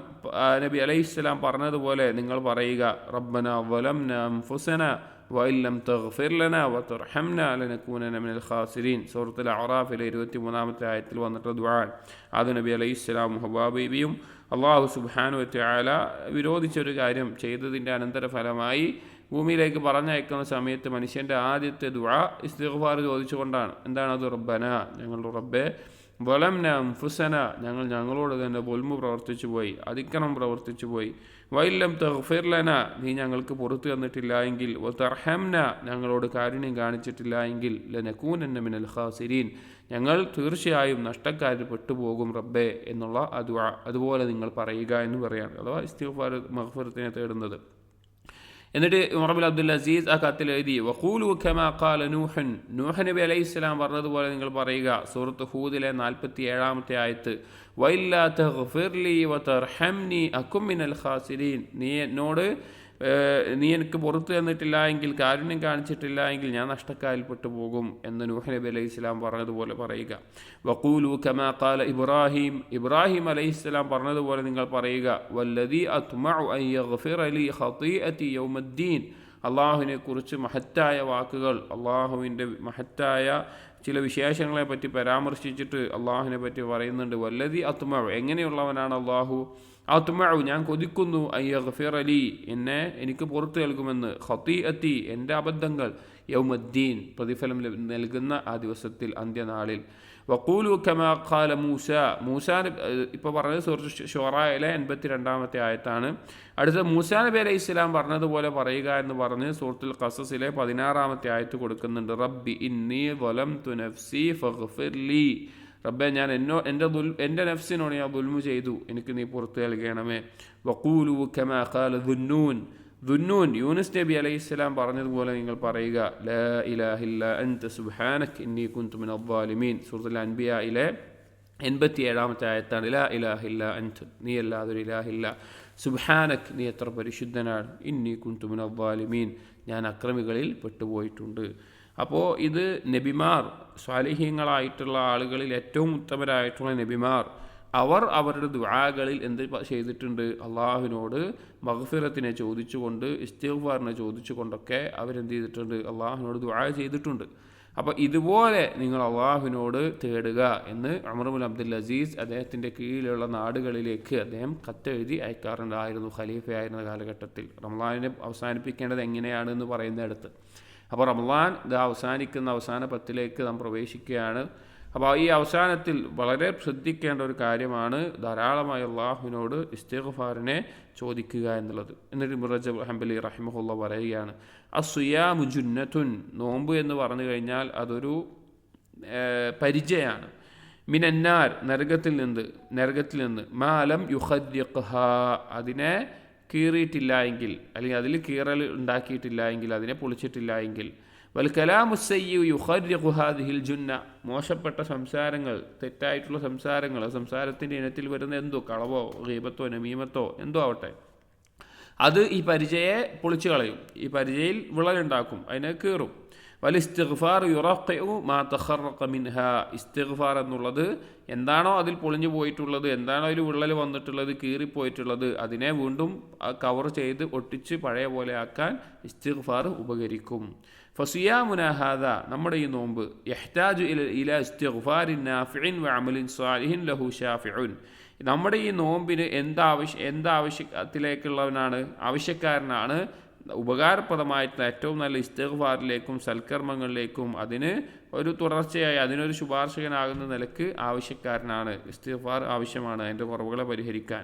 A: നബി അലൈഹിസ്സലാം പറഞ്ഞതുപോലെ നിങ്ങൾ പറയുക, റബ്ബന വലംന അൻഫുസന വഇല്ലം തഗ്ഫിർ ലനാ വതർഹംനാ ലനകൂനന മിനൽ ഖാസിരീൻ. സൂറത്തുൽ അഅറാഫിലെ 23-ാമത്തെ ആയത്തിൽ വന്നിട്ടുള്ള ദുആ. ആദം നബി അലൈഹിസ്സലാം ഹവ്വാ ബീവിയും അല്ലാഹു സുബ്ഹാനഹു വതആല വിരോധിച്ചൊരു കാര്യം ചെയ്തതിൻ്റെ അനന്തരഫലമായി ഭൂമിയിലേക്ക് പറഞ്ഞയക്കുന്ന സമയത്ത് മനുഷ്യൻ്റെ ആദ്യത്തെ ദുആ ഇസ്തിഗ്ഫാർ ചോദിച്ചുകൊണ്ടാണ്. എന്താണത്? റബ്ബന, ഞങ്ങളുടെ റബ്ബേ, വലംന അൻഫുസന ഞങ്ങളോട് തന്നെ ബുൽമു പ്രവർത്തിച്ചു പോയി, അതിക്രമം പ്രവർത്തിച്ചു പോയി. വൈലം തഗ്ഫിർ ലന നീ ഞങ്ങൾക്ക് പുറത്തു തന്നിട്ടില്ല എങ്കിൽ, വതർഹംന ഞങ്ങളോട് കാരുണ്യം കാണിച്ചിട്ടില്ല എങ്കിൽ, ലനകൂനന്ന മിനൽ ഖാസിരീൻ ഞങ്ങൾ തീർച്ചയായും നഷ്ടക്കാരിൽ പെട്ടുപോകും റബ്ബേ എന്നുള്ള ദുആ അതുപോലെ നിങ്ങൾ പറയുക എന്ന് പറയാണ്. അഥവാ ഇസ്തിഗ്ഫാർ മഗ്ഫിറത്തിനെ തേടുന്നത്. എന്നിട്ട് ഉമർ ബിൻ അബ്ദുൽ അസീസ് ആ കത്തിൽ എഴുതി, വഖൂലു കമാ ഖാല നൂഹ് നബി അലൈഹിസ്സലാം പറഞ്ഞതുപോലെ നിങ്ങൾ പറയുക. സൂറത്ത് ഹൂദിലെ 47-ാമത്തെ ആയത്ത്, വഇല്ലാ തഗ്ഫിർ ലി വതർഹംനി അകും മിനൽ ഖാസിരീൻ നീ എനിക്ക് പുറത്തു തന്നിട്ടില്ല എങ്കിൽ, കാരുണ്യം കാണിച്ചിട്ടില്ല എങ്കിൽ ഞാൻ നഷ്ടക്കാരിൽപ്പെട്ടു പോകും എന്ന് നൂഹ് നബി അലൈഹി സ്വലാം പറഞ്ഞതുപോലെ പറയുക. വഖൂലു കമാ ഖാല ഇബ്രാഹിം അലൈഹിസ്സലാം പറഞ്ഞതുപോലെ നിങ്ങൾ പറയുക. വല്ലദീ അത്മഉ അൻ യഗ്ഫിറ ലി ഖതീഅതി യൗമദ്ദീൻ അള്ളാഹുവിനെ കുറിച്ച് മഹത്തായ വാക്കുകൾ, അള്ളാഹുവിൻ്റെ മഹത്തായ ചില വിശേഷങ്ങളെ പറ്റി പരാമർശിച്ചിട്ട് അള്ളാഹുവിനെ പറ്റി പറയുന്നുണ്ട്. വല്ലദീ അത്മഉ എങ്ങനെയുള്ളവനാണ് അള്ളാഹു? അത്മഉ ഞാൻ കൊതിക്കുന്നു, അയ്യഗ്ഫിറ ലി എനിക്ക് പുറത്തു നൽകുമെന്ന്, ഖതീഅതി എൻ്റെ അബദ്ധങ്ങൾ, യൗമദ്ദീൻ പ്രതിഫലം നൽകുന്ന ആ ദിവസത്തിൽ, അന്ത്യനാളിൽ. വഖൂലു കമാ ഖാല മൂസ ഇപ്പോൾ പറഞ്ഞത് സൂറത്ത് ശുഅറയിലെ 82-ാമത്തെ ആയത്താണ്. അടുത്ത മൂസാ നബി അലൈഹി സ്വലാം പറഞ്ഞതുപോലെ പറയുക എന്ന് പറഞ്ഞ് സൂറത്തുൽ ഖസസിലെ 16-ാമത്തെ ആയത്ത് കൊടുക്കുന്നുണ്ട്. റബ്ബി ഇന്നി ളലംതു നഫ്സി ഫഗ്ഫിർ ലി റബ്ബെ ഞാൻ എൻ്റെ നഫ്സിനോട് ഞാൻ ദുൽമു ചെയ്തു, എനിക്ക് നീ പുറത്തു നൽകണമേ. വഖൂലു കമാ ഖാല ദുന്നൂൻ യൂനുസ് നബി അലൈഹിസ്സലാം പറഞ്ഞതുപോലെ നിങ്ങൾ പറയുക. ലാ ഇലാഹ ഇല്ലാ അൻത സുബ്ഹാനക ഇന്നി കുൻതു മിനൽ ളാലിമീൻ സൂറത്തുൽ അൻബിയായിലെ 87-ാമത്തെ ആയത്താണ്. ലാ ഇലാഹ ഇല്ലാ അൻത നീ അല്ലാതൊരു ഇലാഹില്ല, സുബ്ഹാനക് നീ എത്ര പരിശുദ്ധനാണ്, ഇന്നി കുൻതു മിനൽ ളാലിമീൻ ഞാൻ അക്രമികളിൽ പെട്ടുപോയിട്ടുണ്ട്. അപ്പോൾ ഇത് നബിമാർ, സ്വാലിഹീങ്ങളായിട്ടുള്ള ആളുകളിൽ ഏറ്റവും ഉത്തമരായിട്ടുള്ള നബിമാർ, അവർ അവരുടെ ദുആകളിൽ എന്ത് ചെയ്തിട്ടുണ്ട്? അള്ളാഹുവിനോട് മഗ്ഫിറത്തിനെ ചോദിച്ചുകൊണ്ട്, ഇസ്തിഗ്ഫാറിനെ ചോദിച്ചുകൊണ്ടൊക്കെ അവരെന്ത് ചെയ്തിട്ടുണ്ട്? അള്ളാഹുവിനോട് ദുആ ചെയ്തിട്ടുണ്ട്. അപ്പോൾ ഇതുപോലെ നിങ്ങൾ അള്ളാഹുവിനോട് തേടുക എന്ന് ഉമർ ബിൻ അബ്ദുൽ അസീസ് അദ്ദേഹത്തിൻ്റെ കീഴിലുള്ള നാടുകളിലേക്ക് അദ്ദേഹം കത്തെഴുതി അയക്കാറുണ്ടായിരുന്നു ഖലീഫയായിരുന്ന കാലഘട്ടത്തിൽ. റമളാനിനെ അവസാനിപ്പിക്കേണ്ടത് എങ്ങനെയാണെന്ന് പറയുന്നിടത്ത്. അപ്പോൾ റമളാൻ അവസാനിക്കുന്ന അവസാന 10ലേക്ക് നാം പ്രവേശിക്കുകയാണ്. അപ്പോൾ ഈ അവസാനത്തിൽ വളരെ ശ്രദ്ധിക്കേണ്ട ഒരു കാര്യമാണ് ധാരാളമായി അള്ളാഹുവിനോട് ഇസ്തിഗ്ഫാറിനെ ചോദിക്കുക എന്നുള്ളത്. എന്നിട്ട് ഇബ്നു റജബ് ഹംബലി റഹിമഹുള്ള പറയുകയാണ്, അസ്സുയാമു ജുന്നത്തുൻ നോമ്പ് എന്ന് പറഞ്ഞു കഴിഞ്ഞാൽ അതൊരു പരിചയാണ്. മിനന്നാർ നരകത്തിൽ നിന്ന് മാലം യുഖദ്ദിഖ്ഹ അതിനെ കീറിയിട്ടില്ല എങ്കിൽ, അല്ലെങ്കിൽ അതിൽ കീറൽ ഉണ്ടാക്കിയിട്ടില്ല എങ്കിൽ, അതിനെ പൊളിച്ചിട്ടില്ല എങ്കിൽ. വൽ കലാമുസ്സയ്യു യുഖർരിഖു ഹാദിഹിൽ ജുന്ന മോശപ്പെട്ട സംസാരങ്ങൾ, തെറ്റായിട്ടുള്ള സംസാരങ്ങൾ, സംസാരത്തിൻ്റെ ഇനത്തിൽ വരുന്ന എന്തോ കളവോ ഗീബത്തോ നമീമത്തോ എന്തോ ആവട്ടെ, അത് ഈ പരിചയെ പൊളിച്ചു കളയും, ഈ പരിചയിൽ വിള്ളലുണ്ടാക്കും, അതിനെ കീറും. വൽ ഇസ്തിഗ്ഫാർ യുറഖിഉ മാ തഖറഖ മിൻഹാ ഇസ്തിഗ്ഫാർ എന്നുള്ളത് എന്താണോ അതിൽ പൊളിഞ്ഞു പോയിട്ടുള്ളത്, എന്താണോ അതിൽ വിള്ളൽ വന്നിട്ടുള്ളത്, കീറിപ്പോയിട്ടുള്ളത്, അതിനെ വീണ്ടും കവർ ചെയ്ത് ഒട്ടിച്ച് പഴയ പോലെ ആക്കാൻ ഇസ്തിഗ്ഫാർ ഉപകരിക്കും. ഫസിയാമുന ഹാദ നമ്മുടെ ഈ നോമ്പ് യഹ്താജു ഇലാ ഇസ്തിഗ്ഫാരിൻ നാഫിഇൻ വഅമലിൻ സാലിഹിൻ ലഹു ഷാഫിഉൻ നമ്മുടെ ഈ നോമ്പിന് എന്താവശ്യത്തിലേക്കുള്ളവനാണ്, ആവശ്യക്കാരനാണ്, ഉപകാരപ്രദമായിട്ടുള്ള ഏറ്റവും നല്ല ഇസ്തിഗ്ഫാറിലേക്കും സൽക്കർമ്മങ്ങളിലേക്കും അതിന് ഒരു തുടർച്ചയായി അതിനൊരു ശുപാർശകനാകുന്ന നിലക്ക് ആവശ്യക്കാരനാണ്. ഇസ്തിഗ്ഫാർ ആവശ്യമാണ് അതിൻ്റെ കുറവുകളെ പരിഹരിക്കാൻ.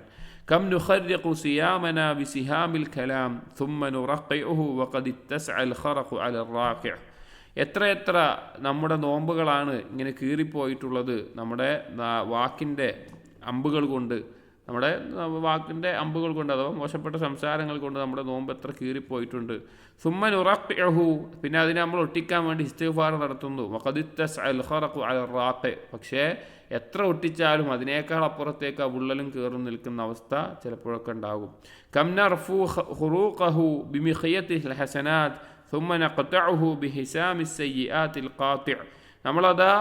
A: കം നുഖർരിഖു സിയാമനാ ബിസിഹാമിൽ കലാം ثم نرقعه وقد اتسع الخرق على الراقع എത്ര നമ്മുടെ നോമ്പുകളാണ് ഇങ്ങനെ കീറിപ്പോയിട്ടുള്ളത്, നമ്മുടെ വാക്കിൻ്റെ അമ്പുകൾ കൊണ്ട്, അഥവാ മോശപ്പെട്ട സംസാരങ്ങൾ കൊണ്ട് നമ്മുടെ നോമ്പ് എത്ര കീറിപ്പോയിട്ടുണ്ട്. സുമ്മൻ ഉറഖ്ഉഹു പിന്നെ അതിനെ നമ്മൾ ഒട്ടിക്കാൻ വേണ്ടി ഇസ്തിഗ്ഫാർ നടത്തുന്നു. വഖദിത്തസ്അൽ ഖറഖു അലർ റാഖി പക്ഷേ എത്ര ഒട്ടിച്ചാലും അതിനേക്കാൾ അപ്പുറത്തേക്ക് ആ വിള്ളലും കയറും നിൽക്കുന്ന അവസ്ഥ ചിലപ്പോഴൊക്കെ ഉണ്ടാകും. കം നർഫു ഖുറൂഖഹു ബിമിഖിയതിൽ ഹസനാത്ത് സുമ്മ നഖ്തഉഹു ബിഹിസാമിസ് സയ്യിആത്തിൽ ഖാത്തി നമ്മളതാ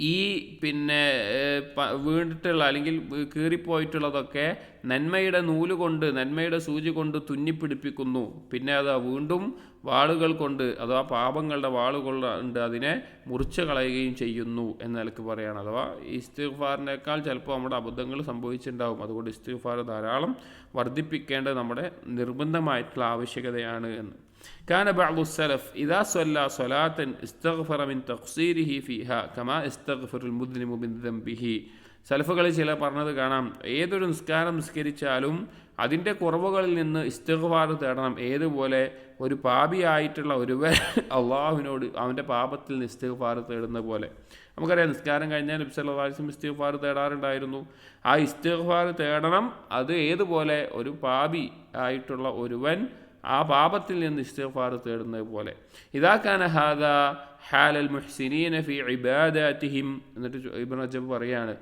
A: ഈ വീണിട്ടുള്ള അല്ലെങ്കിൽ കീറിപ്പോയിട്ടുള്ളതൊക്കെ നന്മയുടെ നൂലുകൊണ്ട്, നന്മയുടെ സൂചി കൊണ്ട് തുന്നിപ്പിടിപ്പിക്കുന്നു. പിന്നെ അത് വീണ്ടും വാളുകൾ കൊണ്ട്, അഥവാ പാപങ്ങളുടെ വാളുകൾ ഉണ്ട്, അതിനെ മുറിച്ച് കളയുകയും ചെയ്യുന്നു എന്ന നിലക്ക് പറയുകയാണ്. അഥവാ ഇസ്തിഗ്ഫാറിനേക്കാൾ ചിലപ്പോൾ നമ്മുടെ അബദ്ധങ്ങൾ സംഭവിച്ചിട്ടുണ്ടാകും. അതുകൊണ്ട് ഇസ്തിഗ്ഫാർ ധാരാളം വർദ്ധിപ്പിക്കേണ്ടത് നമ്മുടെ നിർബന്ധമായിട്ടുള്ള ആവശ്യകതയാണ് എന്ന്. كان بعض السلف إذا صلى صلاة استغفر من تقصيره فيها كما استغفر المذنب من ذنبه. സലഫുകളിൽ ചില പറഞ്ഞത് കാണാം, ഏതൊരു നിസ്കാരം നിസ്കരിച്ചാലും അതിൻ്റെ കുറവുകളിൽ നിന്ന് ഇസ്തിഗ്ഫാർ തേടണം. ഏതുപോലെ ഒരു പാപിയായിട്ടുള്ള ഒരുവൻ അള്ളാഹുവിനോട് അവൻ്റെ പാപത്തിൽ നിന്ന് ഇസ്തിഗ്ഫാർ തേടുന്ന പോലെ. നമുക്കറിയാം, നിസ്കാരം കഴിഞ്ഞാൽ നബി സല്ലല്ലാഹു അലൈഹി വസല്ലം ഇസ്തിഗ്ഫാർ തേടാറുണ്ടായിരുന്നു. ആ ഇസ്തിഗ്ഫാർ തേടണം. അത് ഏതുപോലെ ഒരു പാപി ആയിട്ടുള്ള ഒരുവൻ ആ പാപത്തിൽ നിന്ന് ഇസ്തിഗ്ഫാർ തേടുന്നത് പോലെ. ഇദാ കാന ഹാദാ ഹാലൽ മുഹ്സിനീന ഫീ ഇബാദാതിഹിം. എന്നിട്ട് ഇബ്നു റജബ് പറയാണ്,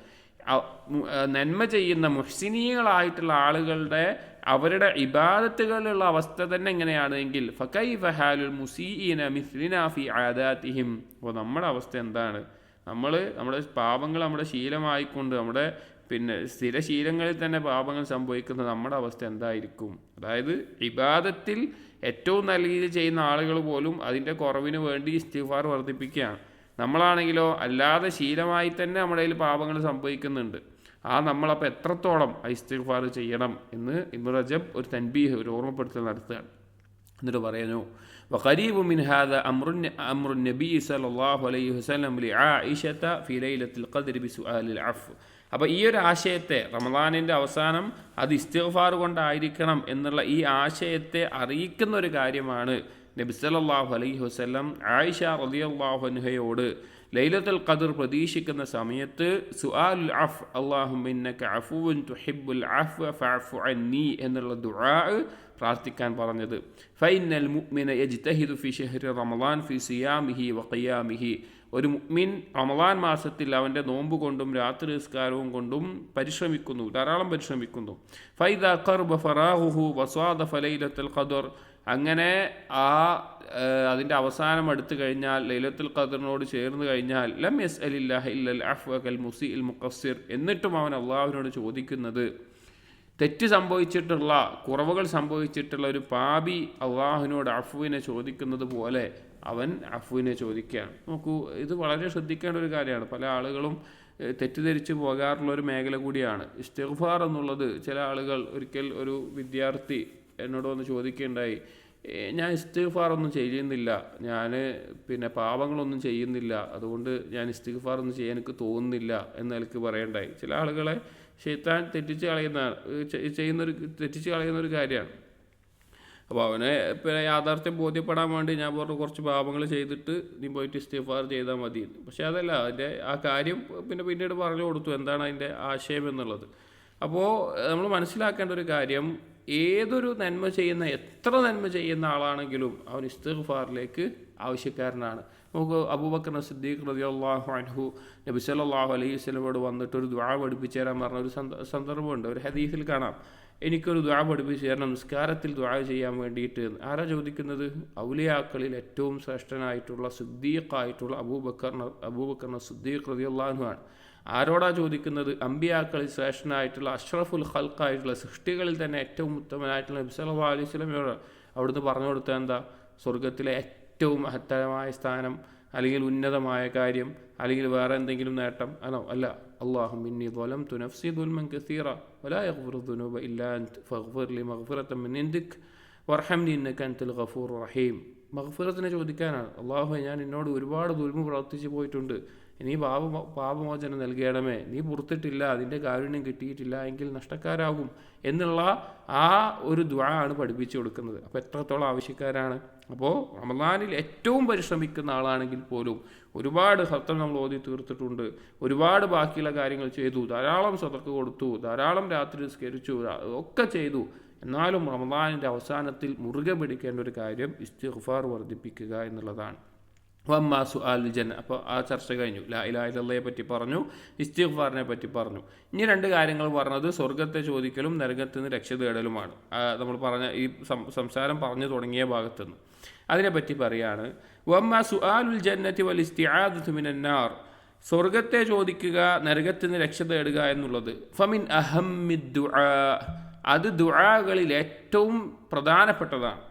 A: നന്മ ചെയ്യുന്ന മുഹ്സിനീകളായിട്ടുള്ള ആളുകളുടെ അവരുടെ ഇബാദത്തുകളിലുള്ള അവസ്ഥ തന്നെ എങ്ങനെയാണെങ്കിൽ ഫകൈഫ ഹാലുൽ മുസീഇന മിസ്ലിനാ ഫീ ആദാതിഹിം. അപ്പോൾ നമ്മുടെ അവസ്ഥ എന്താണ്? നമ്മുടെ പാപങ്ങൾ നമ്മുടെ ശീലമായിക്കൊണ്ട് നമ്മുടെ സ്ഥിരശീലങ്ങളിൽ തന്നെ പാപങ്ങൾ സംഭവിക്കുന്ന നമ്മുടെ അവസ്ഥ എന്തായിരിക്കും? അതായത് ഇബാദത്തിൽ ഏറ്റവും നല്ല രീതിയിൽ ചെയ്യുന്ന ആളുകൾ പോലും അതിൻ്റെ കുറവിന് വേണ്ടി ഇസ്തിഗ്ഫാർ വർദ്ധിപ്പിക്കുകയാണ്. നമ്മളാണെങ്കിലോ അല്ലാതെ ശീലമായി തന്നെ നമ്മുടെ കയ്യിൽ പാപങ്ങൾ സംഭവിക്കുന്നുണ്ട്. നമ്മളപ്പോൾ എത്രത്തോളം ഇസ്തിഗ്ഫാർ ചെയ്യണം എന്ന് ഇബ്നു റജബ് ഒരു തൻബീഹ്, ഒരു ഓർമ്മപ്പെടുത്തൽ നടത്തുകയാണ്. എന്നിട്ട് പറയുന്നു, വഖരീബു മിൻ ഹാദാ അംറു നബി സല്ലല്ലാഹു അലൈഹി വസല്ലം ലിആയിഷത ഫീ ലൈലത്തുൽ ഖദ്രി ബിസുആലിൽ അഫ്വ്. അപ്പോൾ ഈ ഒരു ആശയത്തെ, റമദാനിൻ്റെ അവസാനം അത് ഇസ്തിഗ്ഫാർ കൊണ്ടായിരിക്കണം എന്നുള്ള ഈ ആശയത്തെ അറിയിക്കുന്ന ഒരു കാര്യമാണ് നബി സല്ലല്ലാഹു അലൈഹി വസല്ലം ആയിഷ റളിയല്ലാഹു അൻഹയോട് ലൈലത്തുൽ ഖദ്ർ പ്രതീക്ഷിക്കുന്ന സമയത്ത് സുആലുൽ അഫ് അല്ലാഹുമ്മ ഇന്നക അഫുവുൻ തുഹിബ്ബുൽ അഫ്വ ഫഅഫു അന്നി എന്നുള്ള ദുആ പ്രാർത്ഥിക്കാൻ പറഞ്ഞത്. ഫൈനൽ മുഅ്മിന യജ്തഹിദു ഫി ശഹ്രി റമളാൻ ഫി സിയാമിഹി വ ഖിയാമിഹി. ഒരു മുഅ്മിൻ റമളാൻ മാസത്തിൽ അവൻ്റെ നോമ്പ് കൊണ്ടും രാത്രി നിസ്കാരവും കൊണ്ടും പരിശ്രമിക്കുന്നു, ധാരാളം പരിശ്രമിക്കുന്നു. ഫൈദാ ഖർബ ഫറാഹുഹു വസാദഫ ലൈലത്തുൽ ഖദ്ർ. അങ്ങനെ അതിൻ്റെ അവസാനം അടുത്തു കഴിഞ്ഞാൽ, ലൈലത്തുൽ ഖദ്റിനോട് ചേർന്ന് കഴിഞ്ഞാൽ, ലം യസ്അലില്ലാഹ ഇല്ലൽ അഫ്വ കൽ മുസീഇൽ മുഖസ്സിർ. എന്നിട്ടും അവൻ അള്ളാഹുവിനോട് ചോദിക്കുന്നത്, തെറ്റ് സംഭവിച്ചിട്ടുള്ള, കുറവുകൾ സംഭവിച്ചിട്ടുള്ള ഒരു പാപി അള്ളാഹുവിനോട് അഫ്വിനെ ചോദിക്കുന്നത് പോലെ അവൻ അഫ്വിനെ ചോദിക്കുകയാണ്. നോക്കൂ, ഇത് വളരെ ശ്രദ്ധിക്കേണ്ട ഒരു കാര്യമാണ്. പല ആളുകളും തെറ്റിദ്ധരിച്ച് പോകാറുള്ള ഒരു മേഖല കൂടിയാണ് ഇസ്തിഗ്ഫാർ എന്നുള്ളത്. ചില ആളുകൾ, ഒരിക്കൽ ഒരു വിദ്യാർത്ഥി എന്നോട് വന്ന് ചോദിക്കുകയുണ്ടായി, ഞാൻ ഇസ്തിഗ്ഫാർ ഒന്നും ചെയ്യുന്നില്ല, ഞാൻ പാപങ്ങളൊന്നും ചെയ്യുന്നില്ല, അതുകൊണ്ട് ഞാൻ ഇസ്തിഗ്ഫാർ ഒന്നും ചെയ്യാൻ എനിക്ക് തോന്നുന്നില്ല എന്ന് എനിക്ക് പറയണ്ടായി. ചില ആളുകളെ ശൈത്താൻ തെറ്റിച്ച് കളയുന്ന ഒരു കാര്യമാണ്. അപ്പോൾ അവനെ യാഥാർത്ഥ്യം ബോധ്യപ്പെടാൻ വേണ്ടി ഞാൻ പറഞ്ഞു, കുറച്ച് പാപങ്ങൾ ചെയ്തിട്ട് നീ പോയിട്ട് ഇസ്തിഗ്ഫാർ ചെയ്താൽ മതി. പക്ഷേ അതല്ല, അതിൻ്റെ ആ കാര്യം പിന്നീട് പറഞ്ഞു കൊടുത്തു എന്താണ് അതിൻ്റെ ആശയം എന്നുള്ളത്. അപ്പോൾ നമ്മൾ മനസ്സിലാക്കേണ്ട ഒരു കാര്യം, ഏതൊരു നന്മ ചെയ്യുന്ന, എത്ര നന്മ ചെയ്യുന്ന ആളാണെങ്കിലും അവൻ ഇസ്തിഗ്ഫാറിലേക്ക് ആവശ്യക്കാരനാണ്. നമുക്ക് അബൂബക്കർ സിദ്ദീഖ് റളിയല്ലാഹു അൻഹു നബി സല്ലല്ലാഹു അലൈഹി വസല്ലമയോട് വന്നിട്ട് ഒരു ദുആ പഠിപ്പിച്ചു തരാൻ പറഞ്ഞ ഒരു സന്ദർഭമുണ്ട്. ഒരു ഹദീസിൽ കാണാം, എനിക്കൊരു ദുആ പഠിപ്പിച്ചു തരണം നിസ്കാരത്തിൽ ദുആ ചെയ്യാൻ വേണ്ടിയിട്ട്. ആരാ ചോദിക്കുന്നത്? ഔലിയാക്കളിൽ ഏറ്റവും ശ്രേഷ്ഠനായിട്ടുള്ള സിദ്ദീഖായിട്ടുള്ള അബൂബക്കർ സിദ്ദീഖ് റളിയല്ലാഹു അൻഹു ആണ്. ആരോടാ ചോദിക്കുന്നത്? അമ്പിയാക്കളിൽ ശ്രേഷ്ഠനായിട്ടുള്ള അഷ്റഫുൽ ഖൽഖായിട്ടുള്ള സൃഷ്ടികളിൽ തന്നെ ഏറ്റവും ഉത്തമനായിട്ടുള്ള നബി സല്ലല്ലാഹു അലൈഹി വസല്ലമയോട്. അവിടുന്ന് പറഞ്ഞു കൊടുത്ത എന്താ? സ്വർഗത്തിലെ ഏറ്റവും മഹത്തരമായ സ്ഥാനം, അല്ലെങ്കിൽ ഉന്നതമായ കാര്യം, അല്ലെങ്കിൽ വേറെ എന്തെങ്കിലും നേട്ടം അല്ല. അല്ലാഹുമ്മ ഇന്നി ളലംതു നഫ്സി ദുൽമൻ കസീറ വലാ യഗ്ഫിറു ദുനൂബ ഇല്ലാ അൻത ഫഗ്ഫിർ ലി മഗ്ഫിറതൻ മിൻ ഇൻദിക് വർഹംനി ഇന്നക അൻതൽ ഗഫൂറുർ റഹീം. മഗ്ഫിറത്തിനെ ചോദിക്കാനാണ്. അല്ലാഹുവേ, ഞാൻ എന്നോട് ഒരുപാട് ദുൽമ പ്രവർത്തിച്ചു പോയിട്ടുണ്ട്, നീ പാപമോചനം നൽകണമേ, നീ പുറത്തിട്ടില്ല, അതിൻ്റെ കാരുണ്യം കിട്ടിയിട്ടില്ല എങ്കിൽ നഷ്ടക്കാരാകും എന്നുള്ള ആ ഒരു ദുആ ആണ് പഠിപ്പിച്ചു കൊടുക്കുന്നത്. അപ്പോൾ എത്രത്തോളം ആവശ്യക്കാരാണ്. അപ്പോൾ റമദാനിൽ ഏറ്റവും പരിശ്രമിക്കുന്ന ആളാണെങ്കിൽ പോലും ഒരുപാട് ഖത്ം നമ്മൾ ഓതി തീർത്തിട്ടുണ്ട്, ഒരുപാട് ബാക്കിയുള്ള കാര്യങ്ങൾ ചെയ്തു, ധാരാളം സദഖ കൊടുത്തു, ധാരാളം രാത്രി നിസ്കരിച്ചു, ഒക്കെ ചെയ്തു. എന്നാലും റമദാനിൻ്റെ അവസാനത്തിൽ മുറുകെ പിടിക്കേണ്ട ഒരു കാര്യം ഇസ്തിഗ്ഫാർ വർദ്ധിപ്പിക്കുക എന്നുള്ളതാണ്. വമ്മാ സുആലുൽ ജന്ന. അപ്പോൾ ആ ചർച്ച കഴിഞ്ഞു. ലാ ഇലാഹ ഇല്ലല്ലാഹയെ പറ്റി പറഞ്ഞു, ഇസ്തിഗ്ഫാറിനെ പറ്റി പറഞ്ഞു. ഇനി രണ്ട് കാര്യങ്ങൾ പറഞ്ഞത് സ്വർഗത്തെ ചോദിക്കലും നരകത്തിൽ നിന്ന് രക്ഷ തേടലുമാണ്. നമ്മൾ പറഞ്ഞ ഈ സംസാരം പറഞ്ഞു തുടങ്ങിയ ഭാഗത്തുനിന്ന് അതിനെപ്പറ്റി പറയാണ്. വമ്മാ സുആലുൽ ജന്നതി വൽ ഇസ്തിആദതു മിനന്നാർ. സ്വർഗത്തെ ചോദിക്കുക, നരകത്തിൽ നിന്ന് രക്ഷ തേടുക എന്നുള്ളത് ഫമിൻ അഹമ്മിദ് ദുആ. അത് ദുആകളിൽ ഏറ്റവും പ്രധാനപ്പെട്ടതാണ്.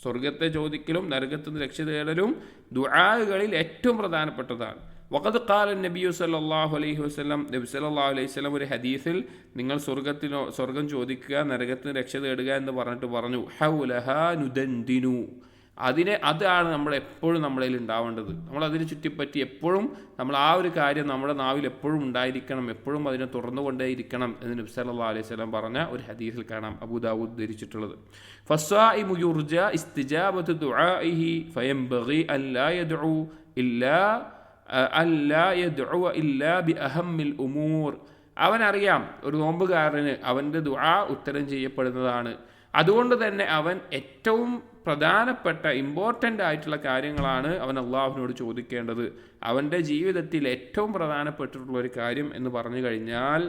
A: സ്വർഗത്തെ ചോദിക്കലും നരകത്തിൽ നിന്ന് രക്ഷ തേടലും ദുആകളിൽ ഏറ്റവും പ്രധാനപ്പെട്ടതാണ്. വഖദ് ഖാല നബിയു സല്ലല്ലാഹു അലൈഹി വസല്ലം. നബി സല്ലല്ലാഹു അലൈഹി വസല്ലം ഒരു ഹദീസിൽ നിങ്ങൾ സ്വർഗം ചോദിക്കുക, നരകത്തിൽ നിന്ന് രക്ഷ തേടുക എന്ന് പറഞ്ഞിട്ട് പറഞ്ഞു, ഹൗലഹാ നുദന്ദിനു. അതാണ് എപ്പോഴും നമ്മളിൽ ഉണ്ടാവേണ്ടത്. നമ്മളതിനെ ചുറ്റിപ്പറ്റി എപ്പോഴും നമ്മൾ ആ ഒരു കാര്യം നമ്മുടെ നാവിൽ എപ്പോഴും ഉണ്ടായിരിക്കണം, എപ്പോഴും അതിനെ തുറന്നുകൊണ്ടേയിരിക്കണം എന്ന് നബി സല്ലല്ലാഹു അലൈഹി വസല്ലം പറഞ്ഞ ഒരു ഹദീസിൽ കാണാം, അബൂ ദാവൂദ് ധരിച്ചിട്ടുള്ളത്. ഫസ്സായിമു യുർജ ഇസ്തിജാബത്തു ദുആഇഹി ഫയംബഗി അല്ലാ യദ്ഉ ഇല്ലാ ബിഅഹമ്മിൽ ഉമൂർ. അവനറിയാം ഒരു നോമ്പുകാരന് അവൻ്റെ ദുആ ഉത്തരം ചെയ്യപ്പെടുന്നതാണ്. അതുകൊണ്ട് തന്നെ അവൻ ഏറ്റവും പ്രധാനപ്പെട്ട ഇമ്പോർട്ടൻ്റ് ആയിട്ടുള്ള കാര്യങ്ങളാണ് അവൻ അള്ളാഹുവിനോട് ചോദിക്കേണ്ടത്. അവൻ്റെ ജീവിതത്തിൽ ഏറ്റവും പ്രധാനപ്പെട്ടിട്ടുള്ള ഒരു കാര്യം എന്ന് പറഞ്ഞു കഴിഞ്ഞാൽ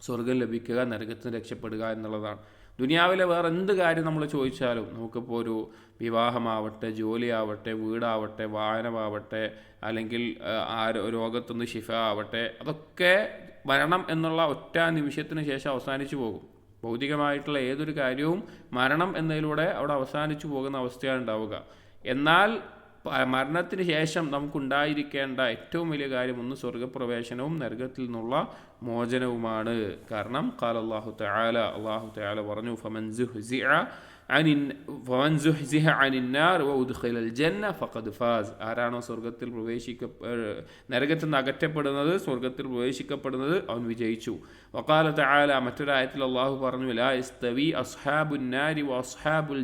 A: സ്വർഗം ലഭിക്കുക, നരകത്തിൽ നിന്ന് രക്ഷപ്പെടുക എന്നുള്ളതാണ്. ദുനിയാവിലെ വേറെ എന്ത് കാര്യം നമ്മൾ ചോദിച്ചാലും, നമുക്കിപ്പോൾ ഒരു വിവാഹമാവട്ടെ, ജോലിയാവട്ടെ, വീടാവട്ടെ, വാഹനമാവട്ടെ, അല്ലെങ്കിൽ രോഗത്തുനിന്ന് ശിഫ ആവട്ടെ, അതൊക്കെ മരണം എന്നുള്ള ഒറ്റ നിമിഷത്തിന് ശേഷം അവസാനിച്ചു പോകും. ഭൗതികമായിട്ടുള്ള ഏതൊരു കാര്യവും മരണം എന്നതിലൂടെ അവിടെ അവസാനിച്ചു പോകുന്ന അവസ്ഥയാണ് ഉണ്ടാവുക. എന്നാൽ മരണത്തിന് ശേഷം നമുക്കുണ്ടായിരിക്കേണ്ട ഏറ്റവും വലിയ കാര്യം ഒന്ന് സ്വർഗപ്രവേശനവും നരകത്തിൽ നിന്നുള്ള മോചനവുമാണ്. കാരണം ഖാല അല്ലാഹു തആല പറഞ്ഞു, ഫമൻ സുഹ്സിഹ അനിൻ നാർ വഉദ്ഖിലൽ ജന്ന ഫഖദ് ഫാസ്. ആരാണോ നരകത്തിൽ നിന്ന് അകറ്റപ്പെടുന്നത്, സ്വർഗത്തിൽ പ്രവേശിക്കപ്പെടുന്നത്, അവൻ വിജയിച്ചു. വഖാല തആല, മറ്റൊരായത്തിൽ അല്ലാഹു പറഞ്ഞു, ലാ യസ്തവി അസ്ഹാബുൻ നാരി വഅസ്ഹാബുൽ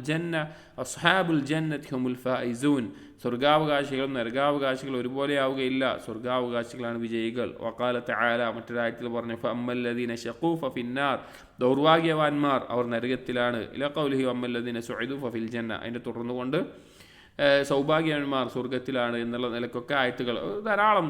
A: ജന്നതി ഹുമുൽ ഫായിസൂൻ. സ്വർഗാവകാശികളും നരകാവകാശികളും ഒരുപോലെയാവുകയില്ല, സ്വർഗാവകാശികളാണ് വിജയികൾ. വഖാല തആല, മറ്റൊരായത്തിൽ പറഞ്ഞു, ഫഅമ്മല്ലദീന ശഖൂ ഫഫിന്നാർ. ദൗർഭാഗ്യവാന്മാർ അവർ നരകത്തിലാണ്. ഇലാ ഖൗലിഹി വഅമ്മല്ലദീന സുഇദു ഫഫിൽ ജന്ന. അതിൻ്റെ തുടർന്നുകൊണ്ട് സൗഭാഗ്യവാന്മാർ സ്വർഗത്തിലാണ് എന്നുള്ള നിലക്കൊക്കെ ആയത്തുകൾ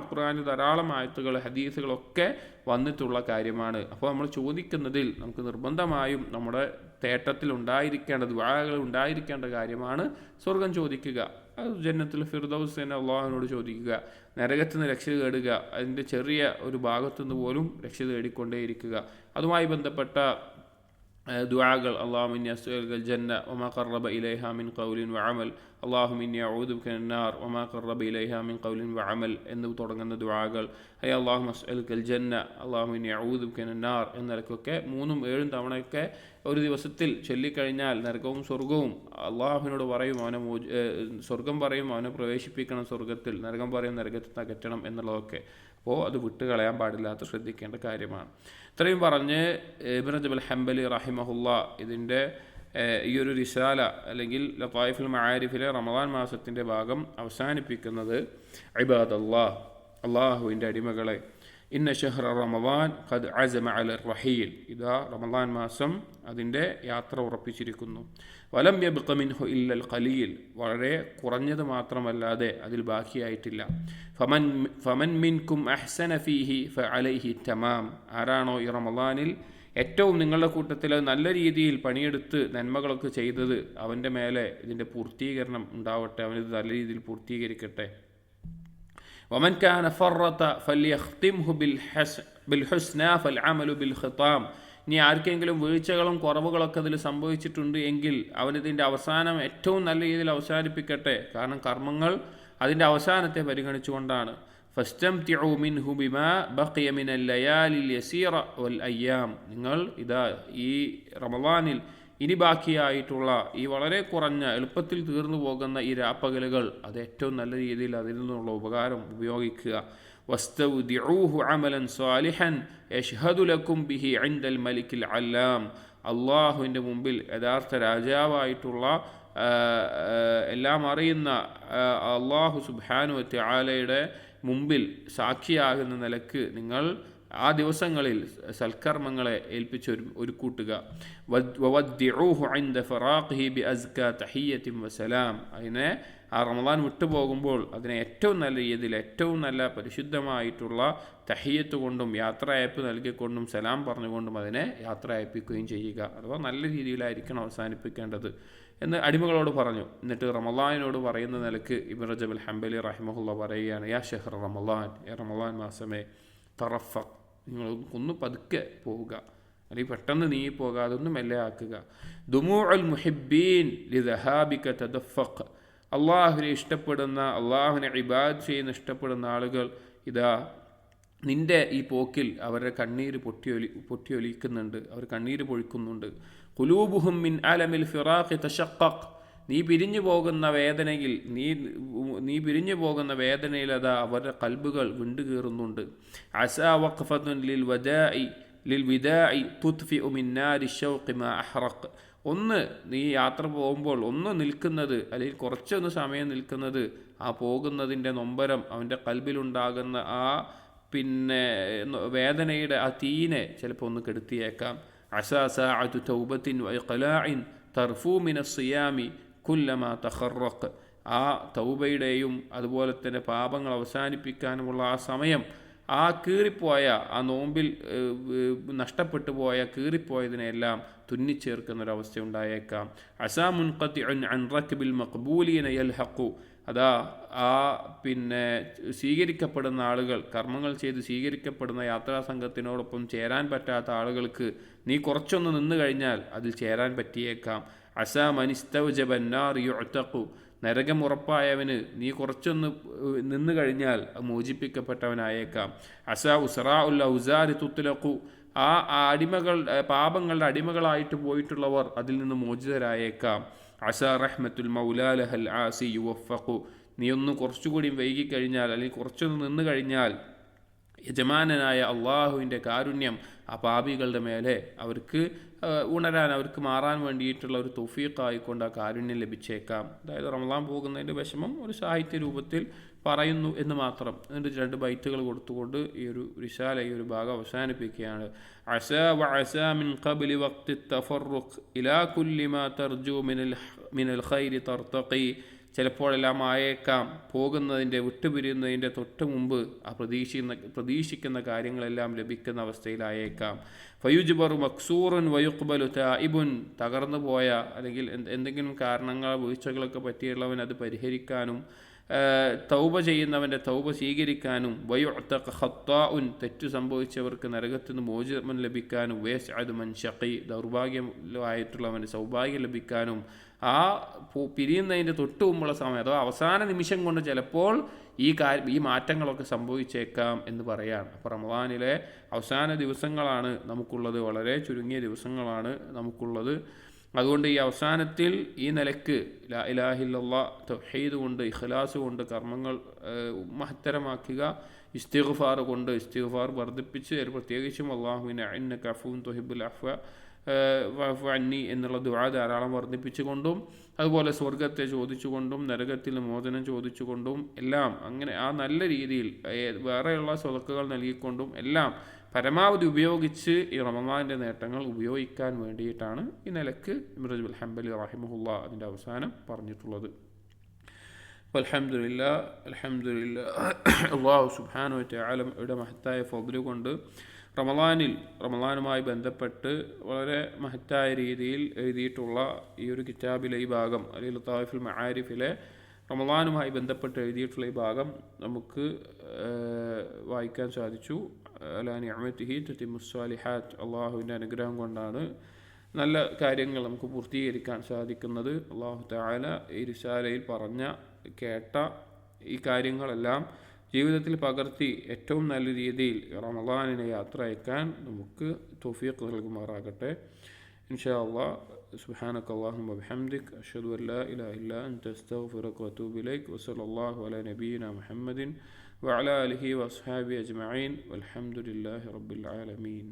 A: ഖുർആനിൽ ധാരാളം ആയത്തുകൾ, ഹദീസുകളൊക്കെ വന്നിട്ടുള്ള കാര്യമാണ്. അപ്പോൾ നമ്മൾ ചോദിക്കുന്നതിൽ നമുക്ക് നിർബന്ധമായും നമ്മുടെ തേട്ടത്തിൽ ഉണ്ടായിരിക്കേണ്ട ദുആകൾ ഉണ്ടായിരിക്കേണ്ട കാര്യമാണ് സ്വർഗം ചോദിക്കുക. അത് ജന്നത്തുൽ ഫിർദൗസ് തന്നെ അള്ളാഹുവിനോട് ചോദിക്കുക. നരകത്തിൽ നിന്ന് രക്ഷ തേടുക, അതിൻ്റെ ചെറിയ ഒരു ഭാഗത്തുനിന്ന് പോലും രക്ഷ തേടിക്കൊണ്ടേയിരിക്കുക. അതുമായി ബന്ധപ്പെട്ട ദുആകൾ, അല്ലാഹുമ്മ ഇന്നി അസ്അലുകൽ ജന്ന വമാ ഖറബ ഇലൈഹാ മിൻ ഖൗലിൻ വഅമൽ, അല്ലാഹുമ്മ ഇന്നി അഊദു ബിക മിനന്നാർ വമാ ഖറബ ഇലൈഹാ മിൻ ഖൗലിൻ വഅമൽ എന്ന് തുടങ്ങുന്ന ദുആകൾ. ഹയ അല്ലാഹുമ്മ അസ്അലുകൽ ജന്ന, അല്ലാഹുമ്മ ഇന്നി അഊദു ബിക മിനന്നാർ എന്നൊക്കെ 3ഉം 7ഉം തവണയൊക്കെ ഒരു ദിവസത്തിൽ ചൊല്ലിക്കഴിഞ്ഞാൽ നരകവും സ്വർഗവും അള്ളാഹുവിനോട് പറയും, സ്വർഗം പറയും അവനെ പ്രവേശിപ്പിക്കണം സ്വർഗത്തിൽ, നരകം പറയും നരകത്തിൽ നിന്ന് അകറ്റണം എന്നുള്ളതൊക്കെ. അപ്പോൾ അത് വിട്ടുകളയാൻ പാടില്ലാത്ത ശ്രദ്ധിക്കേണ്ട കാര്യമാണ്. ഇത്രയും പറഞ്ഞ് ഇബ്നു റജബ് അൽ ഹംബലി റഹിമഹുല്ല ഇതിൻ്റെ ഈ ഒരു റിസാല അല്ലെങ്കിൽ ലതായിഫുൽ മആരിഫിലെ റമദാൻ മാസത്തിൻ്റെ ഭാഗം അവസാനിപ്പിക്കുന്നത്, ഇബാദല്ലാഹ്, അള്ളാഹുവിൻ്റെ അടിമകളെ, ഇന്ന ഷഹ്റ റമദാൻ ഖദ് അസമ അലർ റഹീൽ. ഇതാ റമദാൻ മാസം അതിൻ്റെ യാത്ര ഉറപ്പിച്ചിരിക്കുന്നു. വലം യബ്ഖ മിൻഹു ഇല്ലൽ ഖലീൽ, വളരെ കുറഞ്ഞത് മാത്രമല്ലാതെ അതിൽ ബാക്കിയായിട്ടില്ല. ഫമൻ മിൻകും അഹ്സന ഫീഹി ഫഅലൈഹി തമാം. ആരാണോ ഈ റമദാനിൽ ഏറ്റവും നിങ്ങളുടെ കൂട്ടത്തിൽ നല്ല രീതിയിൽ പണിയെടുത്ത് നന്മകളൊക്കെ ചെയ്തത്, അവൻ്റെ മേലെ ഇതിൻ്റെ പൂർത്തീകരണം ഉണ്ടാവട്ടെ, അവനിത് നല്ല രീതിയിൽ പൂർത്തീകരിക്കട്ടെ. വമൻ കാന ഫറത ഫല്യഖ്തിംഹു ബിൽഹുസ്നാ ഫൽഅമലു ബിൽഖിതാം. ഇനി ആർക്കെങ്കിലും വീഴ്ചകളും കുറവുകളൊക്കെ അതിൽ സംഭവിച്ചിട്ടുണ്ട് എങ്കിൽ അവനിതിൻ്റെ അവസാനം ഏറ്റവും നല്ല രീതിയിൽ അവസാനിപ്പിക്കട്ടെ. കാരണം കർമ്മങ്ങൾ അതിൻ്റെ അവസാനത്തെ പരിഗണിച്ചുകൊണ്ടാണ്. ഫസ്തംതിഉ മിൻഹു ബിമാ ബഖിയ മിനൽ ലയാലിൽ യസീറ വൽ അയ്യാം. നിങ്ങൾ ഇതാ ഈ റമളാനിൽ ഇനി ബാക്കിയായിട്ടുള്ള ഈ വളരെ കുറഞ്ഞ എളുപ്പത്തിൽ തീർന്നു പോകുന്ന ഈ രാപ്പകലുകൾ അത് ഏറ്റവും നല്ല രീതിയിൽ അതിൽ നിന്നുള്ള ഉപകാരം ഉപയോഗിക്കുക. വസ്തൗദിഊഹു അമലൻ സാലിഹൻ യശ്ഹദു ലക്കും ബിഹി ഇൻദൽ മലിക്കിൽ അല്ലാം. അള്ളാഹുവിൻ്റെ മുമ്പിൽ യഥാർത്ഥ രാജാവായിട്ടുള്ള എല്ലാം അറിയുന്ന അള്ളാഹു സുബ്ഹാനഹു വ തആലയുടെ മുമ്പിൽ സാക്ഷിയാകുന്ന നിലക്ക് നിങ്ങൾ ആ ദിവസങ്ങളിൽ സൽക്കർമ്മങ്ങളെ ഏൽപ്പിച്ച് ഒരുക്കൂട്ടുക. വവദ്ദിഊഹു ഇൻദ ഫറാഖിഹി ബിഅസ്കാ തഹിയ്യത്തിൻ വസലാം. അതിനെ ആ റമളാൻ വിട്ടുപോകുമ്പോൾ അതിനെ ഏറ്റവും നല്ല രീതിയിൽ ഏറ്റവും നല്ല പരിശുദ്ധമായിട്ടുള്ള തഹിയ്യത്ത് കൊണ്ടും യാത്രയയപ്പ് നൽകിക്കൊണ്ടും സലാം പറഞ്ഞുകൊണ്ടും അതിനെ യാത്രയയപ്പിക്കുകയും ചെയ്യുക. അഥവാ നല്ല രീതിയിലായിരിക്കണം അവസാനിപ്പിക്കേണ്ടത് എന്ന് അടിമകളോട് പറഞ്ഞു. എന്നിട്ട് റമളാനിനോട് പറയുന്ന നിലക്ക് ഇബ്നു റജബ് അൽ ഹംബലി റഹിമഹുല്ല പറയുകയാണ്, യാ ഷഹ്റ റമളാൻ, റമളാൻ മാസമേ, തറഫഖ്, നിങ്ങൾ ഒന്ന് പതുക്കെ പോവുക, അല്ലെങ്കിൽ പെട്ടെന്ന് നീങ്ങി പോകാതെ ഒന്ന് മെല്ലെ ആക്കുക. ദുമൂഉൽ മുഹിബ്ബീൻ ലിദഹാബിക തദഫഖ്. അള്ളാഹുവിനെ ഇഷ്ടപ്പെടുന്ന, അള്ളാഹുവിനെ ഇബാദത്ത് ചെയ്യുന്ന ഇഷ്ടപ്പെടുന്ന ആളുകൾ ഇതാ നിൻ്റെ ഈ പോക്കിൽ അവരുടെ കണ്ണീര് പൊട്ടിയൊലിക്കുന്നുണ്ട്, അവർ കണ്ണീര് പൊഴിക്കുന്നുണ്ട്. ഖുലൂബുഹും മിൻ അലമിൽ ഫിറാഖി തശഖഖ്. നീ പിരിഞ്ഞു പോകുന്ന വേദനയിൽ നീ പിരിഞ്ഞു പോകുന്ന വേദനയിൽ അതാ അവരുടെ കൽബുകൾ വിണ്ടുകീറുന്നുണ്ട്. അസാ വഖഫത്തുൻ ലിൽ വിദാഇ തുത്ഫിഉ മിൻ നാരി ശൗഖി മാ അഹ്റഖ്. ഒന്ന് നീ യാത്ര പോകുമ്പോൾ ഒന്ന് നിൽക്കുന്നത്, അല്ലെങ്കിൽ കുറച്ചൊന്ന് സമയം നിൽക്കുന്നത്, ആ പോകുന്നതിൻ്റെ നൊമ്പരം അവൻ്റെ കൽബിലുണ്ടാകുന്ന ആ വേദനയുടെ ആ തീനെ ചിലപ്പോൾ ഒന്ന് കെടുത്തിയേക്കാം. അസാ സാഅതു തൗബത്തിൻ വഇഖ്ലാഇൻ തർഫൂ മിനസ് സിയാമി കുല്ലമാ തഖറഖ്. ആ തൗബയുടെയും അതുപോലെ തന്നെ പാപങ്ങൾ അവസാനിപ്പിക്കാനുമുള്ള ആ സമയം, ആ കീറിപ്പോയ ആ നോമ്പിൽ നഷ്ടപ്പെട്ടു പോയ കീറിപ്പോയതിനെല്ലാം തുന്നിച്ചേർക്കുന്നൊരവസ്ഥ ഉണ്ടായേക്കാം. അസാ മുൻഖത്തിഉൻ അൻ റക്ബിൽ മഖ്ബൂലീന യൽഹഖു. അതാ ആ സ്വീകരിക്കപ്പെടുന്ന ആളുകൾ, കർമ്മങ്ങൾ ചെയ്ത് സ്വീകരിക്കപ്പെടുന്ന യാത്രാ സംഘത്തിനോടൊപ്പം ചേരാൻ പറ്റാത്ത ആളുകൾക്ക് നീ കുറച്ചൊന്ന് നിന്ന് കഴിഞ്ഞാൽ അതിൽ ചേരാൻ പറ്റിയേക്കാം. അസാ മനിസ്തൗജബന്നാർ യുഅ്തഖു. നരകം ഉറപ്പായവന് നീ കുറച്ചൊന്ന് നിന്ന് കഴിഞ്ഞാൽ മോചിപ്പിക്കപ്പെട്ടവനായേക്കാം. അസാ ഉസ്റാഉൽ ഔസാരി തുത്ലഖു. ആ അടിമകൾ, പാപങ്ങളുടെ അടിമകളായിട്ട് പോയിട്ടുള്ളവർ അതിൽ നിന്ന് മോചിതരായേക്കാം. അസാ റഹ്മത്തുൽ മൗലാ ലഹൽ ആസി യുവഫഖു. നീ ഒന്ന് കുറച്ചുകൂടി വൈകിക്കഴിഞ്ഞാൽ, അല്ലെങ്കിൽ കുറച്ചൊന്ന് നിന്ന് കഴിഞ്ഞാൽ യജമാനനായ അള്ളാഹുവിൻ്റെ കാരുണ്യം ആ പാപികളുടെ മേലെ അവർക്ക് ഉണരാൻ, അവർക്ക് മാറാൻ വേണ്ടിയിട്ടുള്ള ഒരു തൗഫീഖായിക്കൊണ്ട് ആ കാരുണ്യം ലഭിച്ചേക്കാം. അതായത് റമളാൻ പോകുന്നതിൻ്റെ വിഷമം ഒരു സാഹിത്യ രൂപത്തിൽ പറയുന്നു എന്ന് മാത്രം. എന്നിട്ട് 2 ബൈറ്റുകൾ കൊടുത്തുകൊണ്ട് ഈ ഒരു റിസാല, ഈ ഒരു ഭാഗം അവസാനിപ്പിക്കുകയാണ്. അസാ വഅസാ മിൻ ഖബ്ലി വഖ്തി തഫറുഖ് ഇലാ കുല്ലി മാ തർജു മിനൽ ഖൈരി തർതഖി. ചിലപ്പോഴെല്ലാം ആയേക്കാം പോകുന്നതിൻ്റെ, വിട്ടുപിരിയുന്നതിൻ്റെ തൊട്ട് മുമ്പ് ആ പ്രതീക്ഷിക്കുന്ന കാര്യങ്ങളെല്ലാം ലഭിക്കുന്ന അവസ്ഥയിലായേക്കാം. ഫയുജ്ബറു മക്സൂറുൻ വയുഖ്ബലു തായിബുൻ. തകർന്നു പോയ അല്ലെങ്കിൽ എന്തെങ്കിലും കാരണങ്ങൾ, വീഴ്ചകളൊക്കെ പറ്റിയുള്ളവൻ അത് പരിഹരിക്കാനും, തൗബ ചെയ്യുന്നവൻ്റെ തൗബ സ്വീകരിക്കാനും, വയുഅ്തഖ ഖത്താഉൻ. തെറ്റു സംഭവിച്ചവർക്ക് നരകത്തിൽ നിന്ന് മോചനം ലഭിക്കാനും, വയസ്അദു മൻ ശഖി. ദൗർഭാഗ്യമായിട്ടുള്ളവന് സൗഭാഗ്യം ലഭിക്കാനും ആ പിരിയുന്നതിൻ്റെ തൊട്ട് മുമ്പുള്ള സമയം, അഥവാ അവസാന നിമിഷം കൊണ്ട് ചിലപ്പോൾ ഈ മാറ്റങ്ങളൊക്കെ സംഭവിച്ചേക്കാം എന്ന് പറയാം. അപ്പോൾ റമളാനിലെ അവസാന ദിവസങ്ങളാണ് നമുക്കുള്ളത്, വളരെ ചുരുങ്ങിയ ദിവസങ്ങളാണ് നമുക്കുള്ളത്. അതുകൊണ്ട് ഈ അവസാനത്തിൽ ഈ നിലക്ക് ലാ ഇലാഹ ഇല്ലല്ലാഹ് തൗഹീദ് കൊണ്ട്, ഇഖ്ലാസ് കൊണ്ട് കർമ്മങ്ങൾ മഹത്തരമാക്കുക, ഇസ്തിഗ്ഫാർ കൊണ്ട്, ഇസ്തിഗ്ഫാർ വർദ്ധിപ്പിച്ച്, പ്രത്യേകിച്ചും അല്ലാഹുവിനെ ഇന്നക അഫ്വുൻ തുഹിബ്ബുൽ അഫ്വ വഅഫു അന്നി എന്നുള്ള ദുആ ധാരാളം വർദ്ധിപ്പിച്ചുകൊണ്ടും, അതുപോലെ സ്വർഗത്തെ ചോദിച്ചുകൊണ്ടും നരകത്തിൽ മോചനം ചോദിച്ചുകൊണ്ടും എല്ലാം, അങ്ങനെ ആ നല്ല രീതിയിൽ വേറെയുള്ള സ്വതക്കുകൾ നൽകിക്കൊണ്ടും എല്ലാം പരമാവധി ഉപയോഗിച്ച് ഈ റമളാനിൻ്റെ നേട്ടങ്ങൾ ഉപയോഗിക്കാൻ വേണ്ടിയിട്ടാണ് ഈ നിലക്ക് ഇബ്നു റജബ് ഹംബലി റഹിമഹുല്ലാഹ് അതിൻ്റെ അവസാനം പറഞ്ഞിട്ടുള്ളത്. അൽഹംദുലില്ലാഹ് അല്ലാഹു സുബ്ഹാനഹു വ തആലയുടെ മഹത്തായ ഫദ്ല് കൊണ്ട് റമളാനുമായി ബന്ധപ്പെട്ട് വളരെ മഹത്തായ രീതിയിൽ എഴുതിയിട്ടുള്ള ഈ ഒരു കിതാബിലെ ഈ ഭാഗം, അല്ലെങ്കിൽ ലതായിഫുൽ മആരിഫിലെ റമളാനുമായി ബന്ധപ്പെട്ട് എഴുതിയിട്ടുള്ള ഈ ഭാഗം നമുക്ക് വായിക്കാൻ സാധിച്ചു. അലാ നിഅമതിഹി തതിമ്മുസ് സാലിഹാത്ത്. അള്ളാഹുവിൻ്റെ അനുഗ്രഹം കൊണ്ടാണ് നല്ല കാര്യങ്ങൾ നമുക്ക് പൂർത്തീകരിക്കാൻ സാധിക്കുന്നത്. അള്ളാഹു തആല ഈ റിസാലയിൽ കേട്ട ഈ കാര്യങ്ങളെല്ലാം ജീവിതത്തിൽ പകർത്തി ഏറ്റവും നല്ല രീതിയിൽ റമളാനിനെ യാത്ര അയക്കാൻ നമുക്ക് തൗഫീഖ് നൽകുമാറാകട്ടെ. ഇൻഷാ അല്ലാഹ്. സുബ്ഹാനക അല്ലാഹുമ്മ വബിഹംദിക അഷ്ഹദു അൻ ലാ ഇലാഹ ഇല്ലാ അൻത അസ്തഗ്ഫിറുക വഅതൂബു ഇലൈക്. വസല്ലല്ലാഹു അലാ നബിയിന മുഹമ്മദിൻ വഅലാ ആലിഹി വഅസ്ഹാബിഹി അജ്മഈൻ വൽഹംദുലില്ലാഹി റബ്ബിൽ ആലമീൻ.